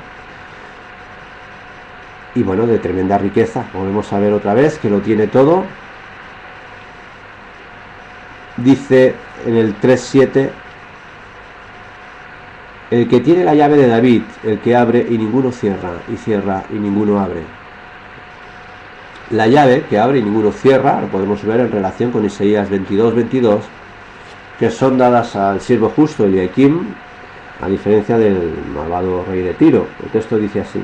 Y bueno, de tremenda riqueza. Volvemos a ver otra vez que lo tiene todo. Dice en el 3:7: el que tiene la llave de David, el que abre y ninguno cierra, y cierra y ninguno abre. La llave que abre y ninguno cierra, lo podemos ver en relación con Isaías 22:22, que son dadas al siervo justo Eliakim, a diferencia del malvado rey de Tiro. El texto dice así: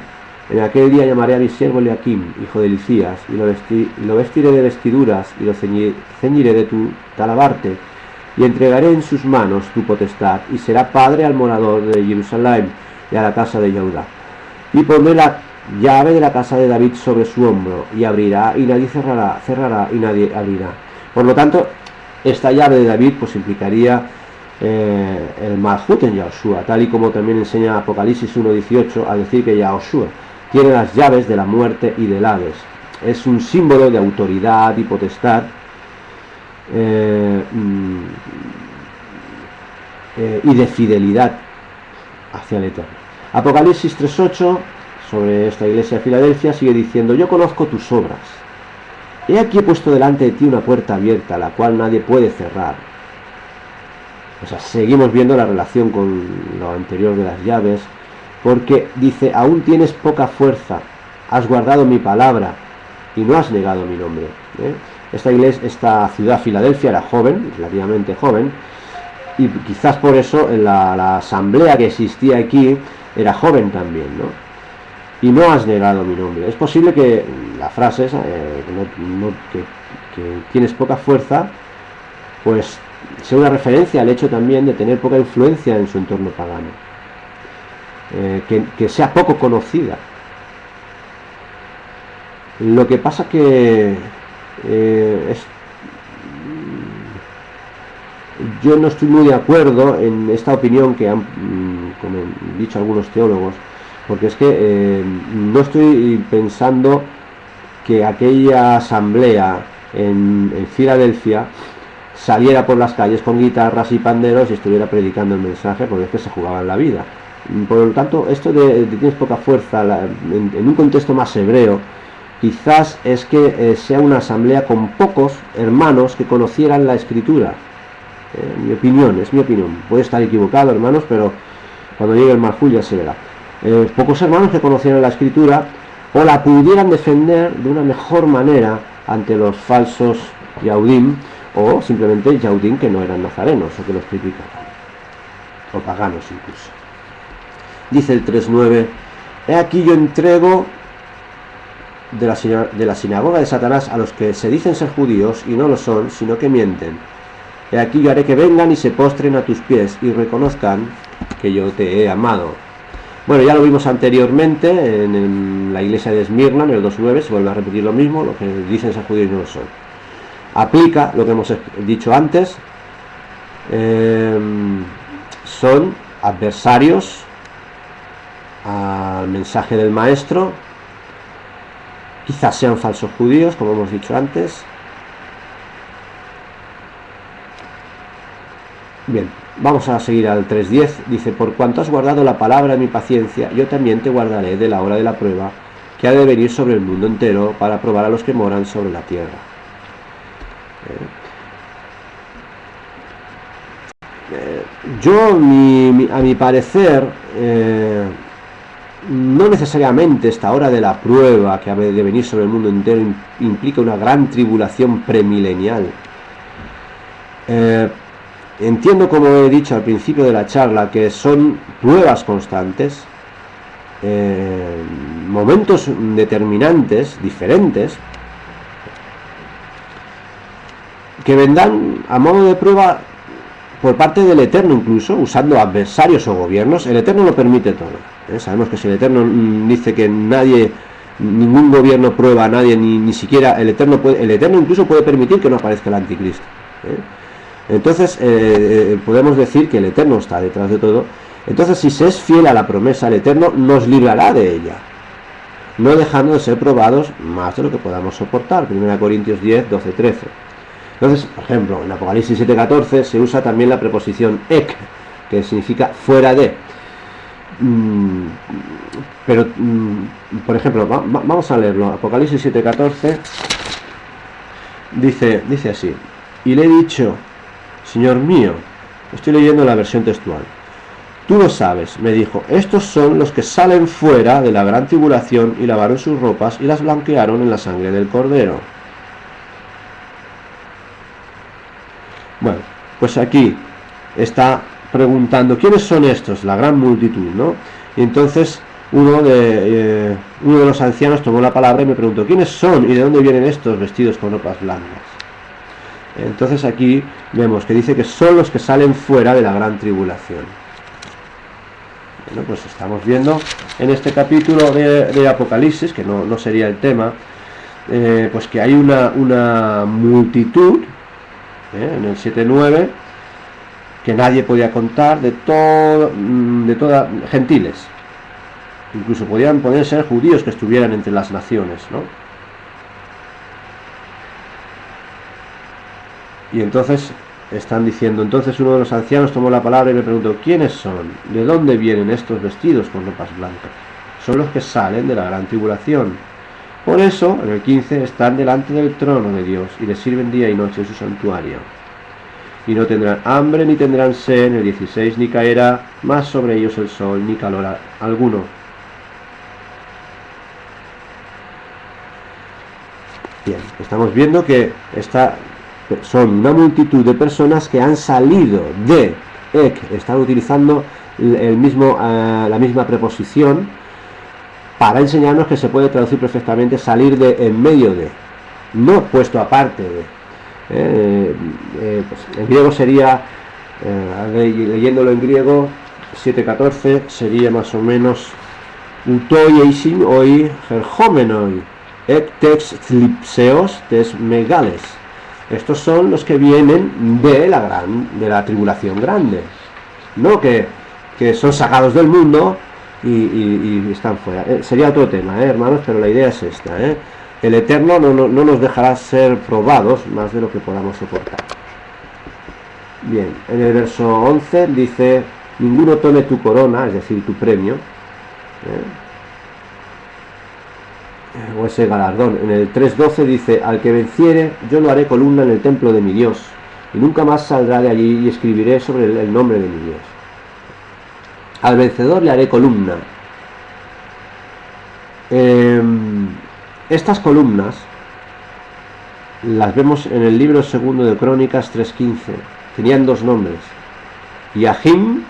en aquel día llamaré a mi siervo Eliakim, hijo de Hilcías, y lo vestiré de vestiduras, y lo ceñiré de tu talabarte, y entregaré en sus manos tu potestad, y será padre al morador de Jerusalén y a la casa de Judá. Y pondré la llave de la casa de David sobre su hombro, y abrirá y nadie cerrará, cerrará y nadie abrirá. Por lo tanto, esta llave de David pues implicaría el Malhut en Yahushua, tal y como también enseña Apocalipsis 1:18 al decir que Yahushua tiene las llaves de la muerte y del Hades. Es un símbolo de autoridad y potestad y de fidelidad hacia el Eterno. Apocalipsis 3:8 sobre esta iglesia de Filadelfia sigue diciendo: yo conozco tus obras, he aquí he puesto delante de ti una puerta abierta, la cual nadie puede cerrar. O sea, seguimos viendo la relación con lo anterior de las llaves, porque dice: aún tienes poca fuerza, has guardado mi palabra y no has negado mi nombre. Esta ciudad Filadelfia era joven, relativamente joven, y quizás por eso la asamblea que existía aquí era joven también, ¿no? Y no has negado mi nombre. Es posible que la frase esa, que tienes poca fuerza, pues sea una referencia al hecho también de tener poca influencia en su entorno pagano, que sea poco conocida. Lo que pasa que yo no estoy muy de acuerdo en esta opinión que han como han dicho algunos teólogos, porque es que no estoy pensando que aquella asamblea en Filadelfia saliera por las calles con guitarras y panderos y estuviera predicando el mensaje, porque es que se jugaban la vida. Por lo tanto, esto de tienes poca fuerza en un contexto más hebreo, quizás es que sea una asamblea con pocos hermanos que conocieran la escritura. Mi opinión, es mi opinión. Puede estar equivocado, hermanos, pero cuando llegue el Malhut ya se verá. Pocos hermanos que conocieran la escritura o la pudieran defender de una mejor manera ante los falsos Yahudim, o simplemente Yahudim que no eran nazarenos o que los criticaban, o paganos incluso. Dice el 3:9: he aquí yo entrego de la sinagoga de Satanás a los que se dicen ser judíos y no lo son, sino que mienten. He aquí yo haré que vengan y se postren a tus pies y reconozcan que yo te he amado. Bueno, ya lo vimos anteriormente en la iglesia de Esmirna, en el 2:9, se vuelve a repetir lo mismo: los que dicen ser judíos y no lo son. Aplica lo que hemos dicho antes, son adversarios al mensaje del maestro, quizás sean falsos judíos, como hemos dicho antes. Bien, vamos a seguir al 3:10. Dice: por cuanto has guardado la palabra de mi paciencia, yo también te guardaré de la hora de la prueba que ha de venir sobre el mundo entero para probar a los que moran sobre la tierra. Yo, a mi parecer, no necesariamente esta hora de la prueba que ha de venir sobre el mundo entero implica una gran tribulación premilenial. Entiendo, como he dicho al principio de la charla, que son pruebas constantes, momentos determinantes, diferentes, que vendrán a modo de prueba por parte del Eterno, incluso usando adversarios o gobiernos. El Eterno lo permite todo. Sabemos que si el Eterno dice que ningún gobierno prueba a nadie, ni siquiera el Eterno incluso puede permitir que no aparezca el anticristo. Entonces podemos decir que el Eterno está detrás de todo. Entonces, si se es fiel a la promesa, el Eterno nos librará de ella, no dejando de ser probados más de lo que podamos soportar. 1 Corintios 10, 12, 13. Entonces, por ejemplo, en Apocalipsis 7:14 se usa también la preposición ek, que significa fuera de. Pero, por ejemplo, vamos a leerlo. Apocalipsis 7:14 dice así: y le he dicho, Señor mío, estoy leyendo la versión textual, tú lo sabes, me dijo, estos son los que salen fuera de la gran tribulación y lavaron sus ropas y las blanquearon en la sangre del Cordero. Bueno, pues aquí está preguntando quiénes son estos, la gran multitud, ¿no? Y entonces uno de los ancianos tomó la palabra y me preguntó: ¿quiénes son y de dónde vienen estos vestidos con ropas blancas? Entonces aquí vemos que dice que son los que salen fuera de la gran tribulación. Bueno, pues estamos viendo en este capítulo de Apocalipsis, que no sería el tema, pues que hay una multitud, en el 7-9, que nadie podía contar, de todas gentiles. Incluso podían ser judíos que estuvieran entre las naciones, ¿no? Y entonces están diciendo, entonces uno de los ancianos tomó la palabra y le preguntó, ¿quiénes son? ¿De dónde vienen estos vestidos con ropas blancas? Son los que salen de la gran tribulación. Por eso, en el 15, están delante del trono de Dios y le sirven día y noche en su santuario. Y no tendrán hambre ni tendrán sed, en el 16, ni caerá más sobre ellos el sol, ni calor alguno. Bien, estamos viendo que son una multitud de personas que han salido de están utilizando la misma preposición para enseñarnos que se puede traducir perfectamente salir de en medio de, no puesto aparte de. Pues en griego sería, leyéndolo en griego, 7:14 sería más o menos utoi eisin oi gerjomenoi ek tex tlipseos tes megales. Estos son los que vienen de la tribulación grande, no que son sacados del mundo y están fuera. Sería otro tema, hermanos, pero la idea es esta. El Eterno no nos dejará ser probados más de lo que podamos soportar. Bien, en el verso 11 dice, ninguno tome tu corona, es decir, tu premio, o ese galardón. En el 3:12 dice, al que venciere, yo lo haré columna en el templo de mi Dios, y nunca más saldrá de allí, y escribiré sobre el nombre de mi Dios. Al vencedor le haré columna. Estas columnas las vemos en el libro segundo de Crónicas 3:15. Tenían dos nombres, Yahim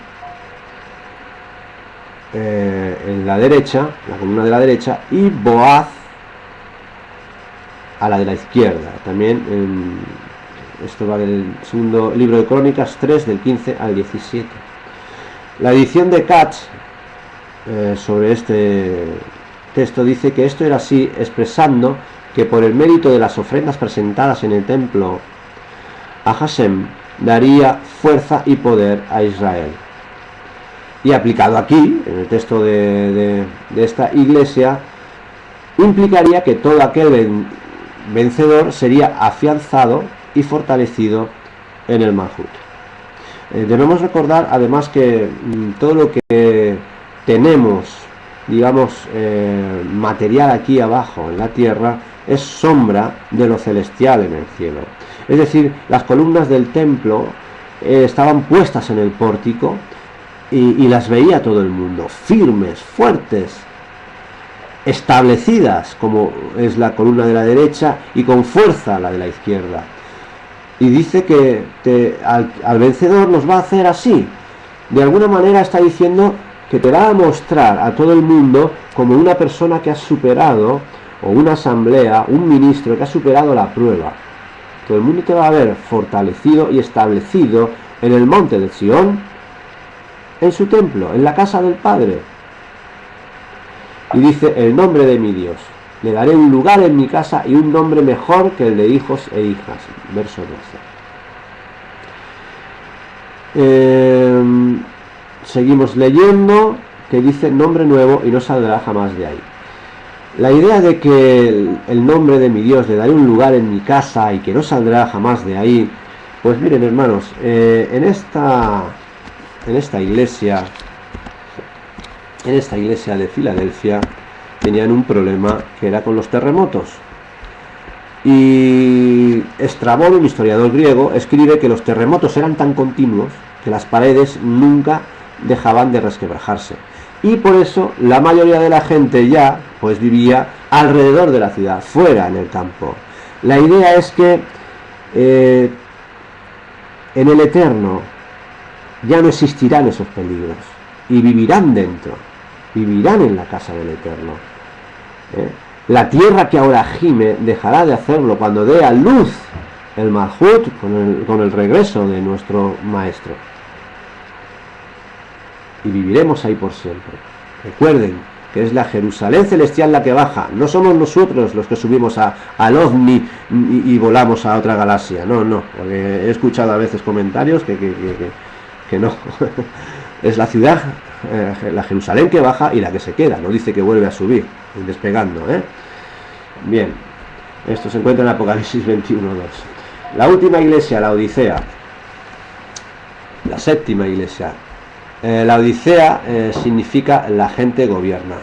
en la derecha, la columna de la derecha, y Boaz a la de la izquierda. También esto va del segundo libro de Crónicas 3, del 15 al 17. La edición de Katz sobre este texto dice que esto era así, expresando que por el mérito de las ofrendas presentadas en el templo a Hashem daría fuerza y poder a Israel. Y aplicado aquí, en el texto de esta iglesia, implicaría que todo aquel vencedor sería afianzado y fortalecido en el Malhut. Debemos recordar además que todo lo que tenemos, digamos, material aquí abajo en la tierra, es sombra de lo celestial en el cielo. Es decir, las columnas del templo estaban puestas en el pórtico y las veía todo el mundo, firmes, fuertes, establecidas, como es la columna de la derecha, y con fuerza la de la izquierda. Y dice que al vencedor nos va a hacer así. De alguna manera está diciendo que te va a mostrar a todo el mundo como una persona que ha superado, o una asamblea, un ministro que ha superado la prueba. Todo el mundo te va a ver fortalecido y establecido en el monte de Sión, en su templo, en la casa del Padre. Y dice, el nombre de mi Dios, le daré un lugar en mi casa y un nombre mejor que el de hijos e hijas. Verso 12. Seguimos leyendo, que dice nombre nuevo y no saldrá jamás de ahí. La idea de que el nombre de mi Dios, le daré un lugar en mi casa y que no saldrá jamás de ahí, pues miren, hermanos, en esta iglesia de Filadelfia tenían un problema que era con los terremotos. Y Estrabón, un historiador griego, escribe que los terremotos eran tan continuos que las paredes nunca dejaban de resquebrajarse. Y por eso la mayoría de la gente ya pues vivía alrededor de la ciudad, fuera en el campo. La idea es que en el Eterno ya no existirán esos peligros y vivirán dentro, vivirán en la casa del Eterno. La tierra que ahora gime dejará de hacerlo cuando dé a luz el Malhut, con el regreso de nuestro Maestro. Y viviremos ahí por siempre. Recuerden que es la Jerusalén celestial la que baja, no somos nosotros los que subimos al ovni y volamos a otra galaxia, no, porque he escuchado a veces comentarios que no, es la ciudad, la Jerusalén que baja y la que se queda, no dice que vuelve a subir, despegando, Bien, esto se encuentra en Apocalipsis 21:2. La última iglesia, la Odisea, la séptima iglesia. La Odisea significa la gente gobierna.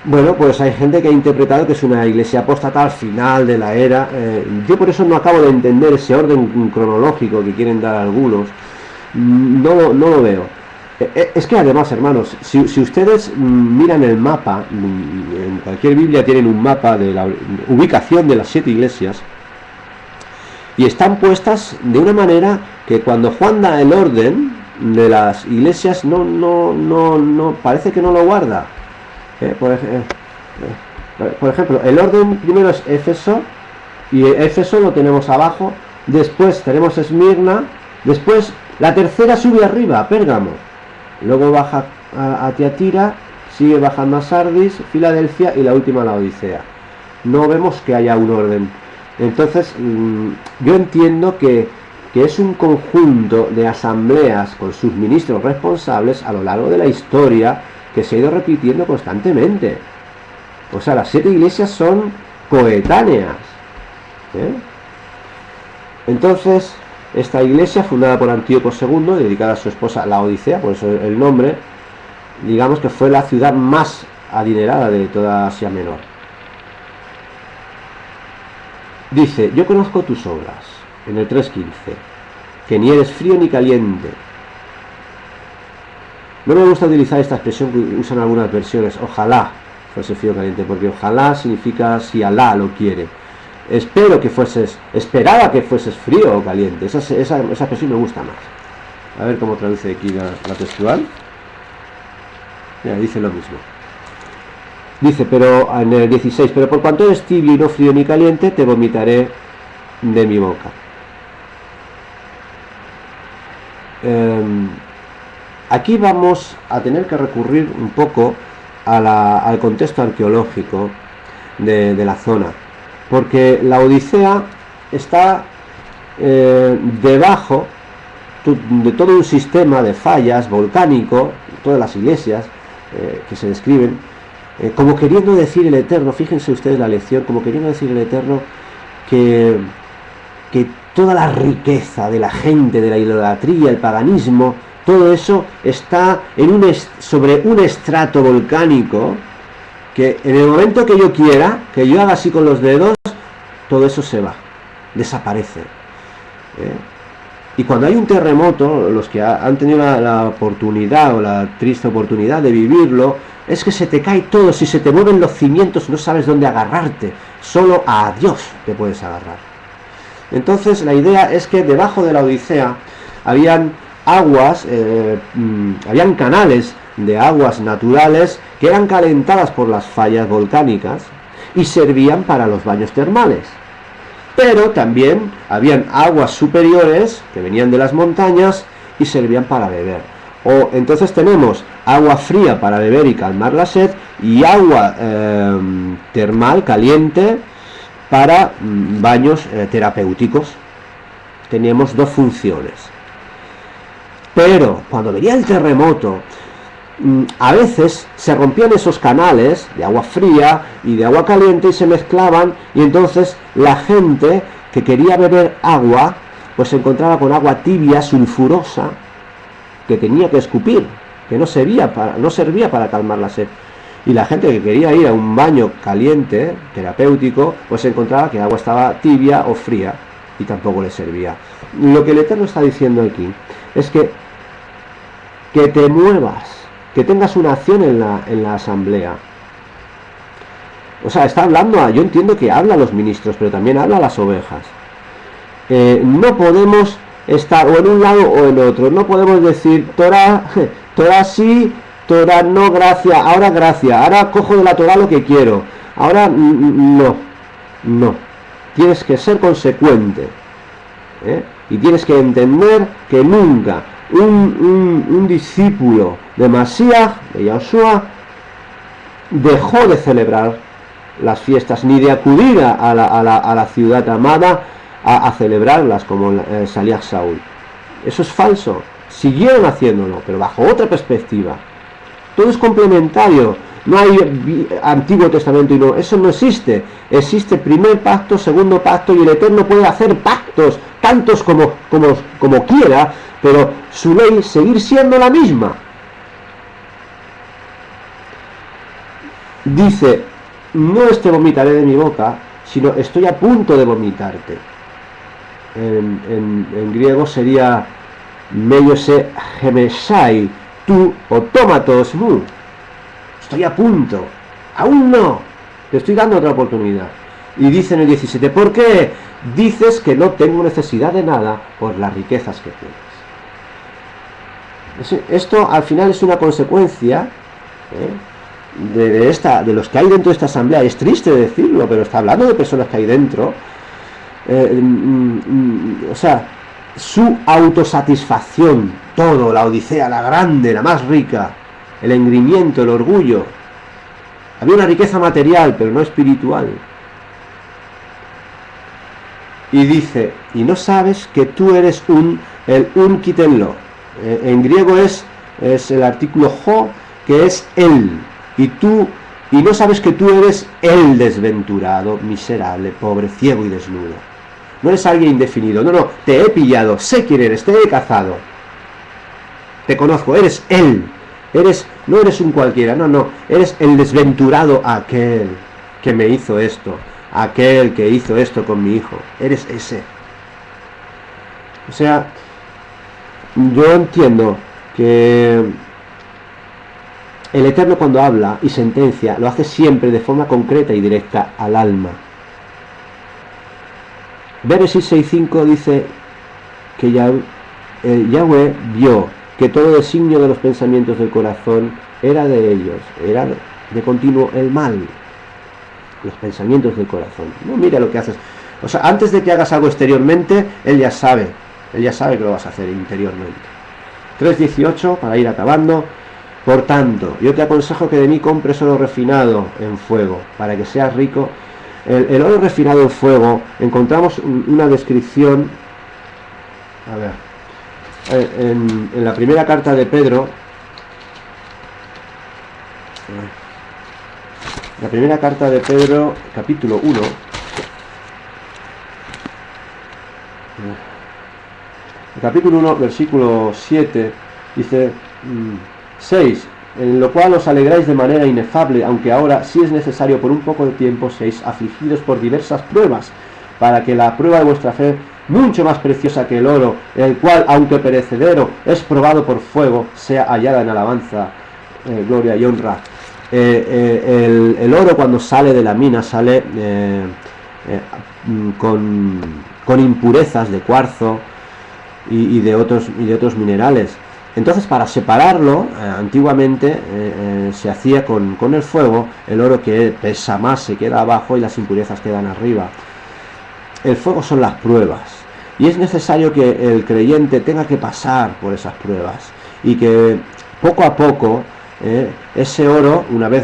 Bueno, pues hay gente que ha interpretado que es una iglesia apóstata al final de la era. Yo por eso no acabo de entender ese orden cronológico que quieren dar algunos. No lo veo. Es que además, hermanos, si ustedes miran el mapa, en cualquier Biblia tienen un mapa de la ubicación de las 7 iglesias, y están puestas de una manera que cuando Juan da el orden de las iglesias no parece que no lo guarda. Por ejemplo, el orden primero es Éfeso, y Éfeso lo tenemos abajo, después tenemos Esmirna, después la tercera sube arriba a Pérgamo, luego baja a Tiatira, sigue bajando a Sardis, Filadelfia y la última la Odisea. No vemos que haya un orden. Entonces yo entiendo que es un conjunto de asambleas con sus ministros responsables a lo largo de la historia que se ha ido repitiendo constantemente. O sea, las 7 iglesias son coetáneas. Entonces, esta iglesia, fundada por Antíoco II, dedicada a su esposa la Odisea, por eso el nombre, digamos que fue la ciudad más adinerada de toda Asia Menor. Dice: yo conozco tus obras, en el 3.15, que ni eres frío ni caliente. No me gusta utilizar esta expresión que usan algunas versiones, ojalá fuese frío o caliente, porque ojalá significa si Alá lo quiere. Esperaba que fueses frío o caliente. Esa expresión me gusta más. A ver cómo traduce aquí la textual. Mira, dice lo mismo. Dice, pero en el 16, pero por cuanto eres tibio y no frío ni caliente, te vomitaré de mi boca. Aquí vamos a tener que recurrir un poco al contexto arqueológico de la zona, porque la Odisea está debajo de todo un sistema de fallas volcánico, todas las iglesias que se describen, como queriendo decir el Eterno, fíjense ustedes la lección, como queriendo decir el Eterno que toda la riqueza de la gente, de la idolatría, el paganismo, todo eso está sobre un estrato volcánico que en el momento que yo quiera, que yo haga así con los dedos, todo eso se va, desaparece. Y cuando hay un terremoto, los que han tenido la oportunidad o la triste oportunidad de vivirlo, es que se te cae todo, si se te mueven los cimientos no sabes dónde agarrarte, solo a Dios te puedes agarrar. Entonces la idea es que debajo de la Odisea habían aguas, habían canales de aguas naturales que eran calentadas por las fallas volcánicas y servían para los baños termales. Pero también habían aguas superiores que venían de las montañas y servían para beber. O entonces tenemos agua fría para beber y calmar la sed, y agua termal, caliente, para baños terapéuticos. Teníamos 2 funciones. Pero cuando venía el terremoto, a veces se rompían esos canales de agua fría y de agua caliente y se mezclaban, y entonces la gente que quería beber agua pues se encontraba con agua tibia, sulfurosa, que tenía que escupir, que no servía para calmar la sed. Y la gente que quería ir a un baño caliente, terapéutico, pues se encontraba que el agua estaba tibia o fría y tampoco le servía. Lo que el Eterno está diciendo aquí es que te muevas, que tengas una acción en la asamblea. O sea, está hablando, yo entiendo que habla a los ministros, pero también habla a las ovejas. No podemos estar o en un lado o en otro. No podemos decir Torah sí, Torah no, gracia, ahora cojo de la Torah lo que quiero. Ahora no. tienes que ser consecuente, y tienes que entender que nunca un discípulo de Mashiach, de Yahushua, dejó de celebrar las fiestas ni de acudir a la ciudad amada a celebrarlas como Shaliach Saúl. Eso es falso. Siguieron haciéndolo, pero bajo otra perspectiva. Todo es complementario. No hay Antiguo Testamento y no. Eso no existe. Existe primer pacto, segundo pacto, y el Eterno puede hacer pactos, tantos como quiera, pero su ley seguir siendo la misma. Dice, no te vomitaré de mi boca, sino estoy a punto de vomitarte. En griego sería meiose gemeshai, tú otómatos mu. Estoy a punto, aún no, te estoy dando otra oportunidad. Y dice en el 17, ¿por qué dices que no tengo necesidad de nada por las riquezas que tienes? Esto al final es una consecuencia de los que hay dentro de esta asamblea. Es triste decirlo, pero está hablando de personas que hay dentro. O sea, su autosatisfacción, todo, la odisea, la grande, la más rica, el engreimiento, el orgullo. Había una riqueza material, pero no espiritual. Y dice, y no sabes que tú eres el quítenlo. En griego es el artículo jo, que es él. Y no sabes que tú eres el desventurado, miserable, pobre, ciego y desnudo. No eres alguien indefinido, no, te he pillado, sé quién eres, te he cazado. Te conozco, eres él. No eres un cualquiera, no, eres el desventurado aquel que me hizo esto, aquel que hizo esto con mi hijo. Eres ese. O sea, yo entiendo que el Eterno cuando habla y sentencia lo hace siempre de forma concreta y directa al alma. Bereshit 6.5 dice que Yahweh vio que todo designio de los pensamientos del corazón era de ellos, era de continuo el mal. Los pensamientos del corazón. No mira lo que haces. O sea, antes de que hagas algo exteriormente, Él ya sabe que lo vas a hacer interiormente. 3.18, para ir acabando. Por tanto, yo te aconsejo que de mí compres oro refinado en fuego, para que seas rico. El oro refinado en fuego, encontramos una descripción, a ver, en la primera carta de Pedro, la primera carta de Pedro, capítulo 1, el capítulo 1, versículo 7, dice 6, en lo cual os alegráis de manera inefable, aunque ahora, si es necesario por un poco de tiempo, seáis afligidos por diversas pruebas, para que la prueba de vuestra fe, mucho más preciosa que el oro, el cual, aunque perecedero, es probado por fuego, sea hallada en alabanza, gloria y honra. El oro cuando sale de la mina sale con impurezas de cuarzo y de otros minerales. Entonces, para separarlo, antiguamente se hacía con el fuego. El oro que pesa más se queda abajo y las impurezas quedan arriba. El fuego son las pruebas, y es necesario que el creyente tenga que pasar por esas pruebas, y que poco a poco ese oro, una vez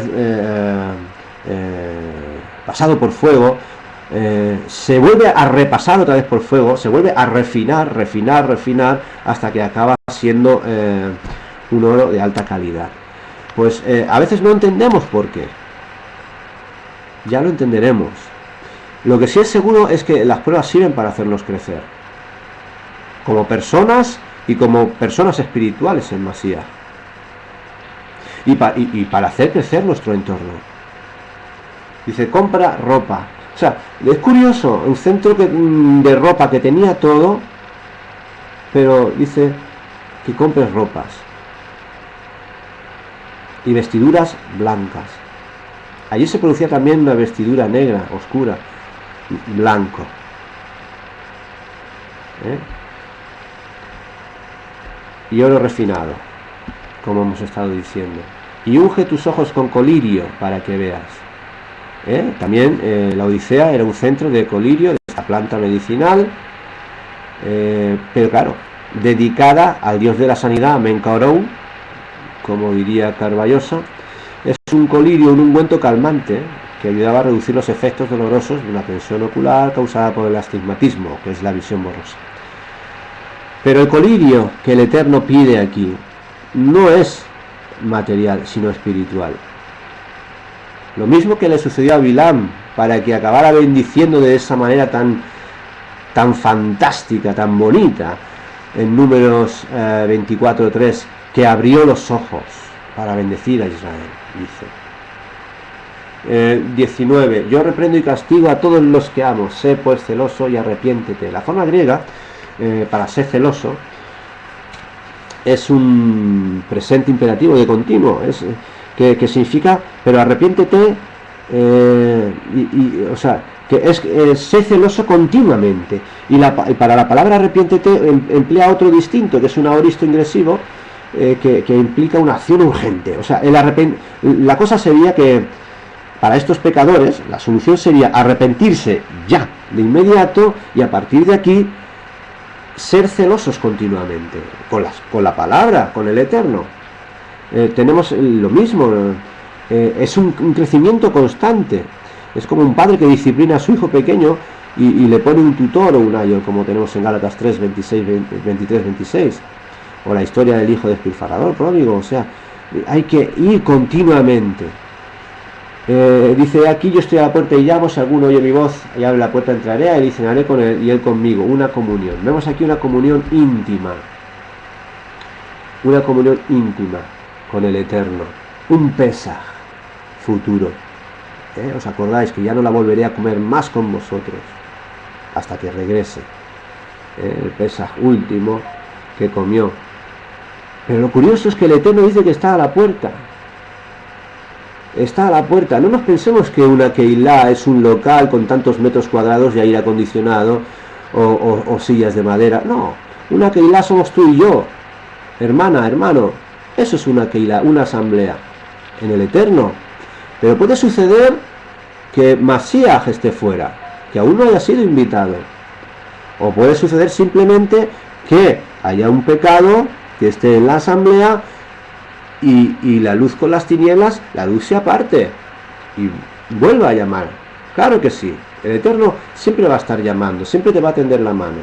pasado por fuego, se vuelve a repasar otra vez por fuego, se vuelve a refinar, hasta que acaba siendo un oro de alta calidad. Pues a veces no entendemos por qué. Ya lo entenderemos. Lo que sí es seguro es que las pruebas sirven para hacernos crecer, como personas y como personas espirituales en Mashiach, y para hacer crecer nuestro entorno. Dice, compra ropa. O sea, es curioso, un centro de ropa que tenía todo, pero dice que compres ropas y vestiduras blancas. Allí se producía también una vestidura negra, oscura, blanco. Y oro refinado, como hemos estado diciendo. Y unge tus ojos con colirio para que veas. También la Odisea era un centro de colirio. planta medicinal, pero claro, dedicada al dios de la sanidad, Menkaorou, como diría Carballosa. Es un colirio, un ungüento calmante que ayudaba a reducir los efectos dolorosos de una tensión ocular causada por el astigmatismo, que es la visión borrosa. Pero el colirio que el Eterno pide aquí no es material, sino espiritual. Lo mismo que le sucedió a Bilam, para que acabara bendiciendo de esa manera tan fantástica, tan bonita, en Números 24:3, que abrió los ojos para bendecir a Israel, dice. 19. Yo reprendo y castigo a todos los que amo, sé pues celoso y arrepiéntete. La forma griega para ser celoso es un presente imperativo de continuo, es que significa, pero arrepiéntete, o sea, que es sé celoso continuamente. Y para la palabra arrepiéntete emplea otro distinto, que es un aoristo ingresivo, que implica una acción urgente. O sea, la cosa sería que para estos pecadores la solución sería arrepentirse ya, de inmediato, y a partir de aquí ser celosos continuamente con la palabra, con el Eterno. Tenemos lo mismo, es un crecimiento constante. Es como un padre que disciplina a su hijo pequeño y le pone un tutor o un ayo, como tenemos en Gálatas 3, 23, 26, o la historia del hijo despilfarrador pródigo. O sea, hay que ir continuamente. Dice aquí: yo estoy a la puerta y llamo, si alguno oye mi voz y abre la puerta, entraré, y cenaré con él y él conmigo. Una comunión. Vemos aquí una comunión íntima con el Eterno, un Pesaj futuro. ¿Os acordáis que ya no la volveré a comer más con vosotros hasta que regrese? El Pesaj último que comió. Pero lo curioso es que el Eterno dice que está a la puerta. Está a la puerta. No nos pensemos que una Keilah es un local con tantos metros cuadrados y aire acondicionado o sillas de madera. No, una Keilah somos tú y yo, hermana, hermano. Eso es una Keilah, una asamblea en el Eterno. Pero puede suceder que Masías esté fuera, que aún no haya sido invitado. O puede suceder simplemente que haya un pecado que esté en la asamblea y la luz con las tinieblas, la luz se aparte y vuelva a llamar. Claro que sí, el Eterno siempre va a estar llamando, siempre te va a tender la mano.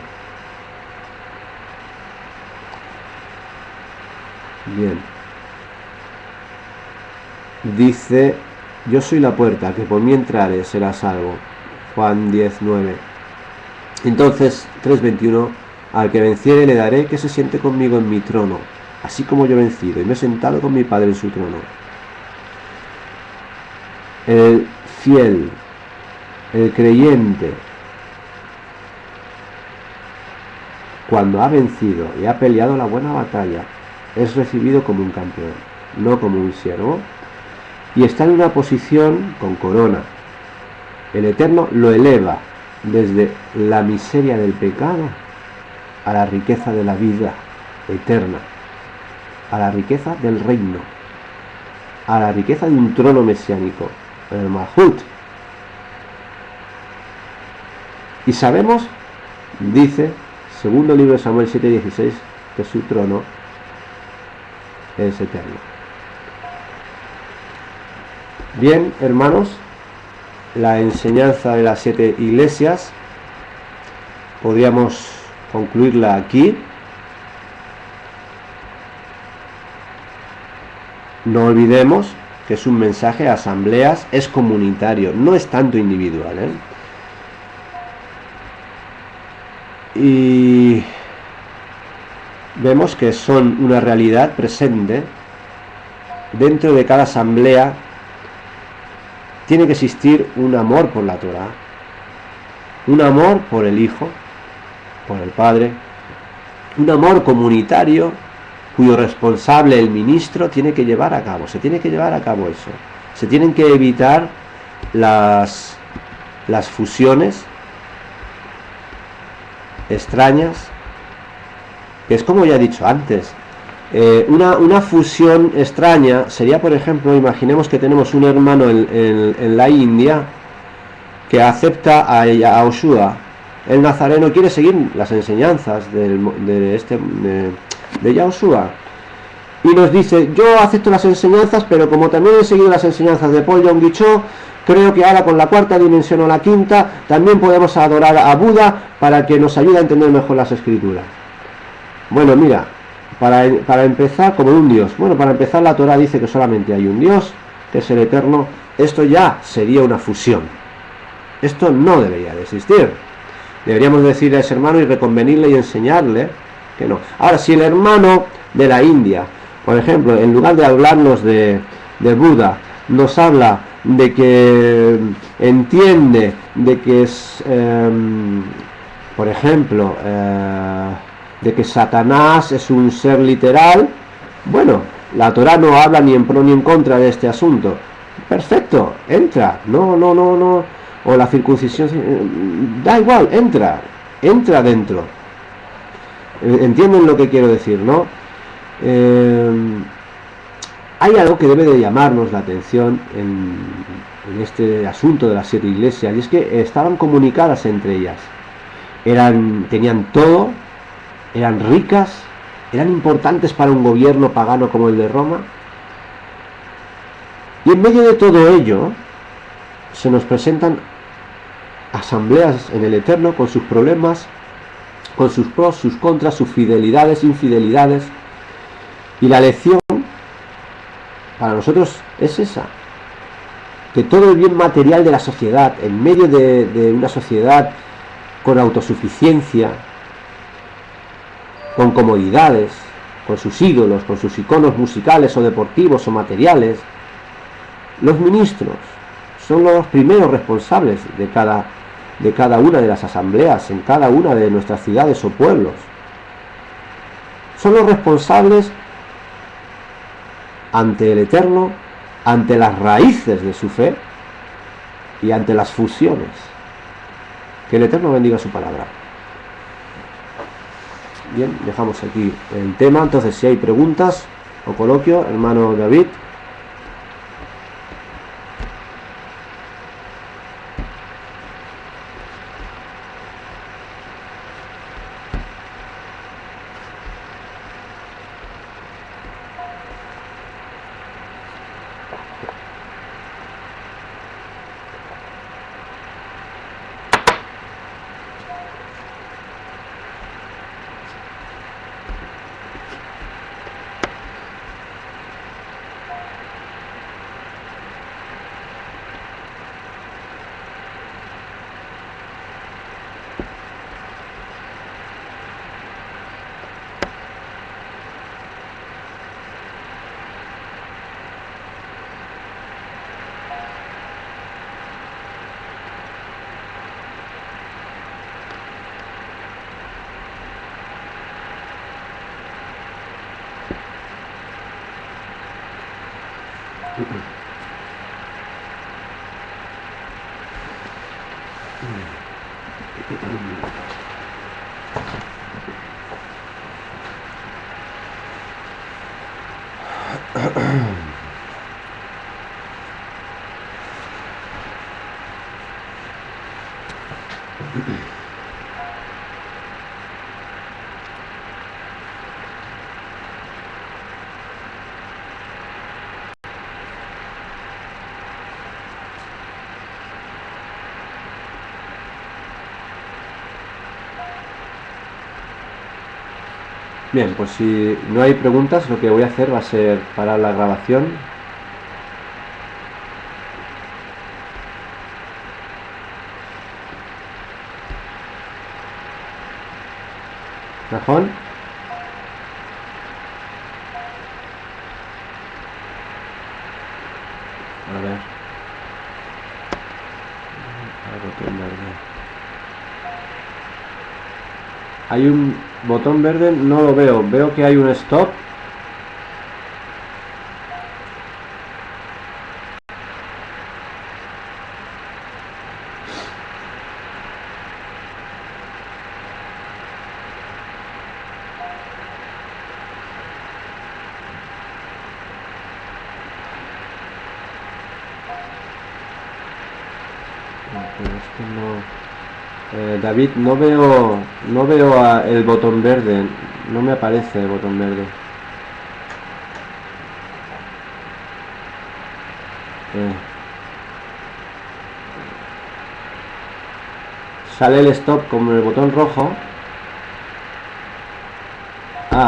Bien. Dice: yo soy la puerta, que por mí entrare será salvo. Juan 10:9. Entonces, 3:21, al que venciere le daré que se siente conmigo en mi trono, así como yo he vencido y me he sentado con mi Padre en su trono. El fiel, el creyente, cuando ha vencido y ha peleado la buena batalla, es recibido como un campeón, no como un siervo, y está en una posición con corona. El Eterno lo eleva desde la miseria del pecado a la riqueza de la vida eterna, a la riqueza del reino, a la riqueza de un trono mesiánico, el Malhut. Y sabemos, dice segundo libro de Samuel 7:16, que su trono es eterno. Bien, hermanos, la enseñanza de las 7 iglesias podríamos concluirla aquí. No olvidemos que es un mensaje a asambleas, es comunitario, no es tanto individual, Y vemos que son una realidad presente dentro de cada asamblea. Tiene que existir un amor por la Torá, un amor por el Hijo, por el Padre, un amor comunitario cuyo responsable, el ministro, tiene que llevar a cabo. Se tiene que llevar a cabo eso. Se tienen que evitar las fusiones extrañas, que es como ya he dicho antes. Una fusión extraña sería, por ejemplo, imaginemos que tenemos un hermano en la India que acepta a Yoshua el nazareno quiere seguir las enseñanzas de Yahushua y nos dice, yo acepto las enseñanzas, pero como también he seguido las enseñanzas de Paul Yonggi Cho, creo que ahora con la cuarta dimensión o la quinta también podemos adorar a Buda para que nos ayude a entender mejor las escrituras. Bueno, mira, para empezar, como un Dios. Bueno, para empezar, la Torah dice que solamente hay un Dios, que es el Eterno. Esto ya sería una fusión. Esto no debería de existir. Deberíamos decirle a ese hermano y reconvenirle y enseñarle que no. Ahora, si el hermano de la India, por ejemplo, en lugar de hablarnos de Buda, nos habla de que entiende de que es, por ejemplo, de que Satanás es un ser literal, bueno, la Torah no habla ni en pro ni en contra de este asunto. Perfecto, entra, no, o la circuncisión, da igual, entra dentro. ¿Entienden lo que quiero decir, no? Hay algo que debe de llamarnos la atención en este asunto de las 7 iglesias, y es que estaban comunicadas entre ellas. Tenían todo, eran ricas, eran importantes para un gobierno pagano como el de Roma. Y en medio de todo ello se nos presentan asambleas en el Eterno con sus problemas, con sus pros, sus contras, sus fidelidades, infidelidades. Y la lección para nosotros es esa, que todo el bien material de la sociedad, en medio de una sociedad con autosuficiencia, con comodidades, con sus ídolos, con sus iconos musicales o deportivos o materiales, los ministros son los primeros responsables de cada una de las asambleas en cada una de nuestras ciudades o pueblos. Son los responsables ante el Eterno, ante las raíces de su fe y ante las fusiones. Que el Eterno bendiga su palabra. Bien, dejamos aquí el tema. Entonces, si hay preguntas o coloquio, hermano David. Bien, pues si no hay preguntas, lo que voy a hacer va a ser parar la grabación. ¿Rajón? A ver. Botón verde. Hay un botón verde, no lo veo. Veo que hay un stop. Pero esto no... David, no veo el botón verde, no me aparece el botón verde. Sale el stop con el botón rojo.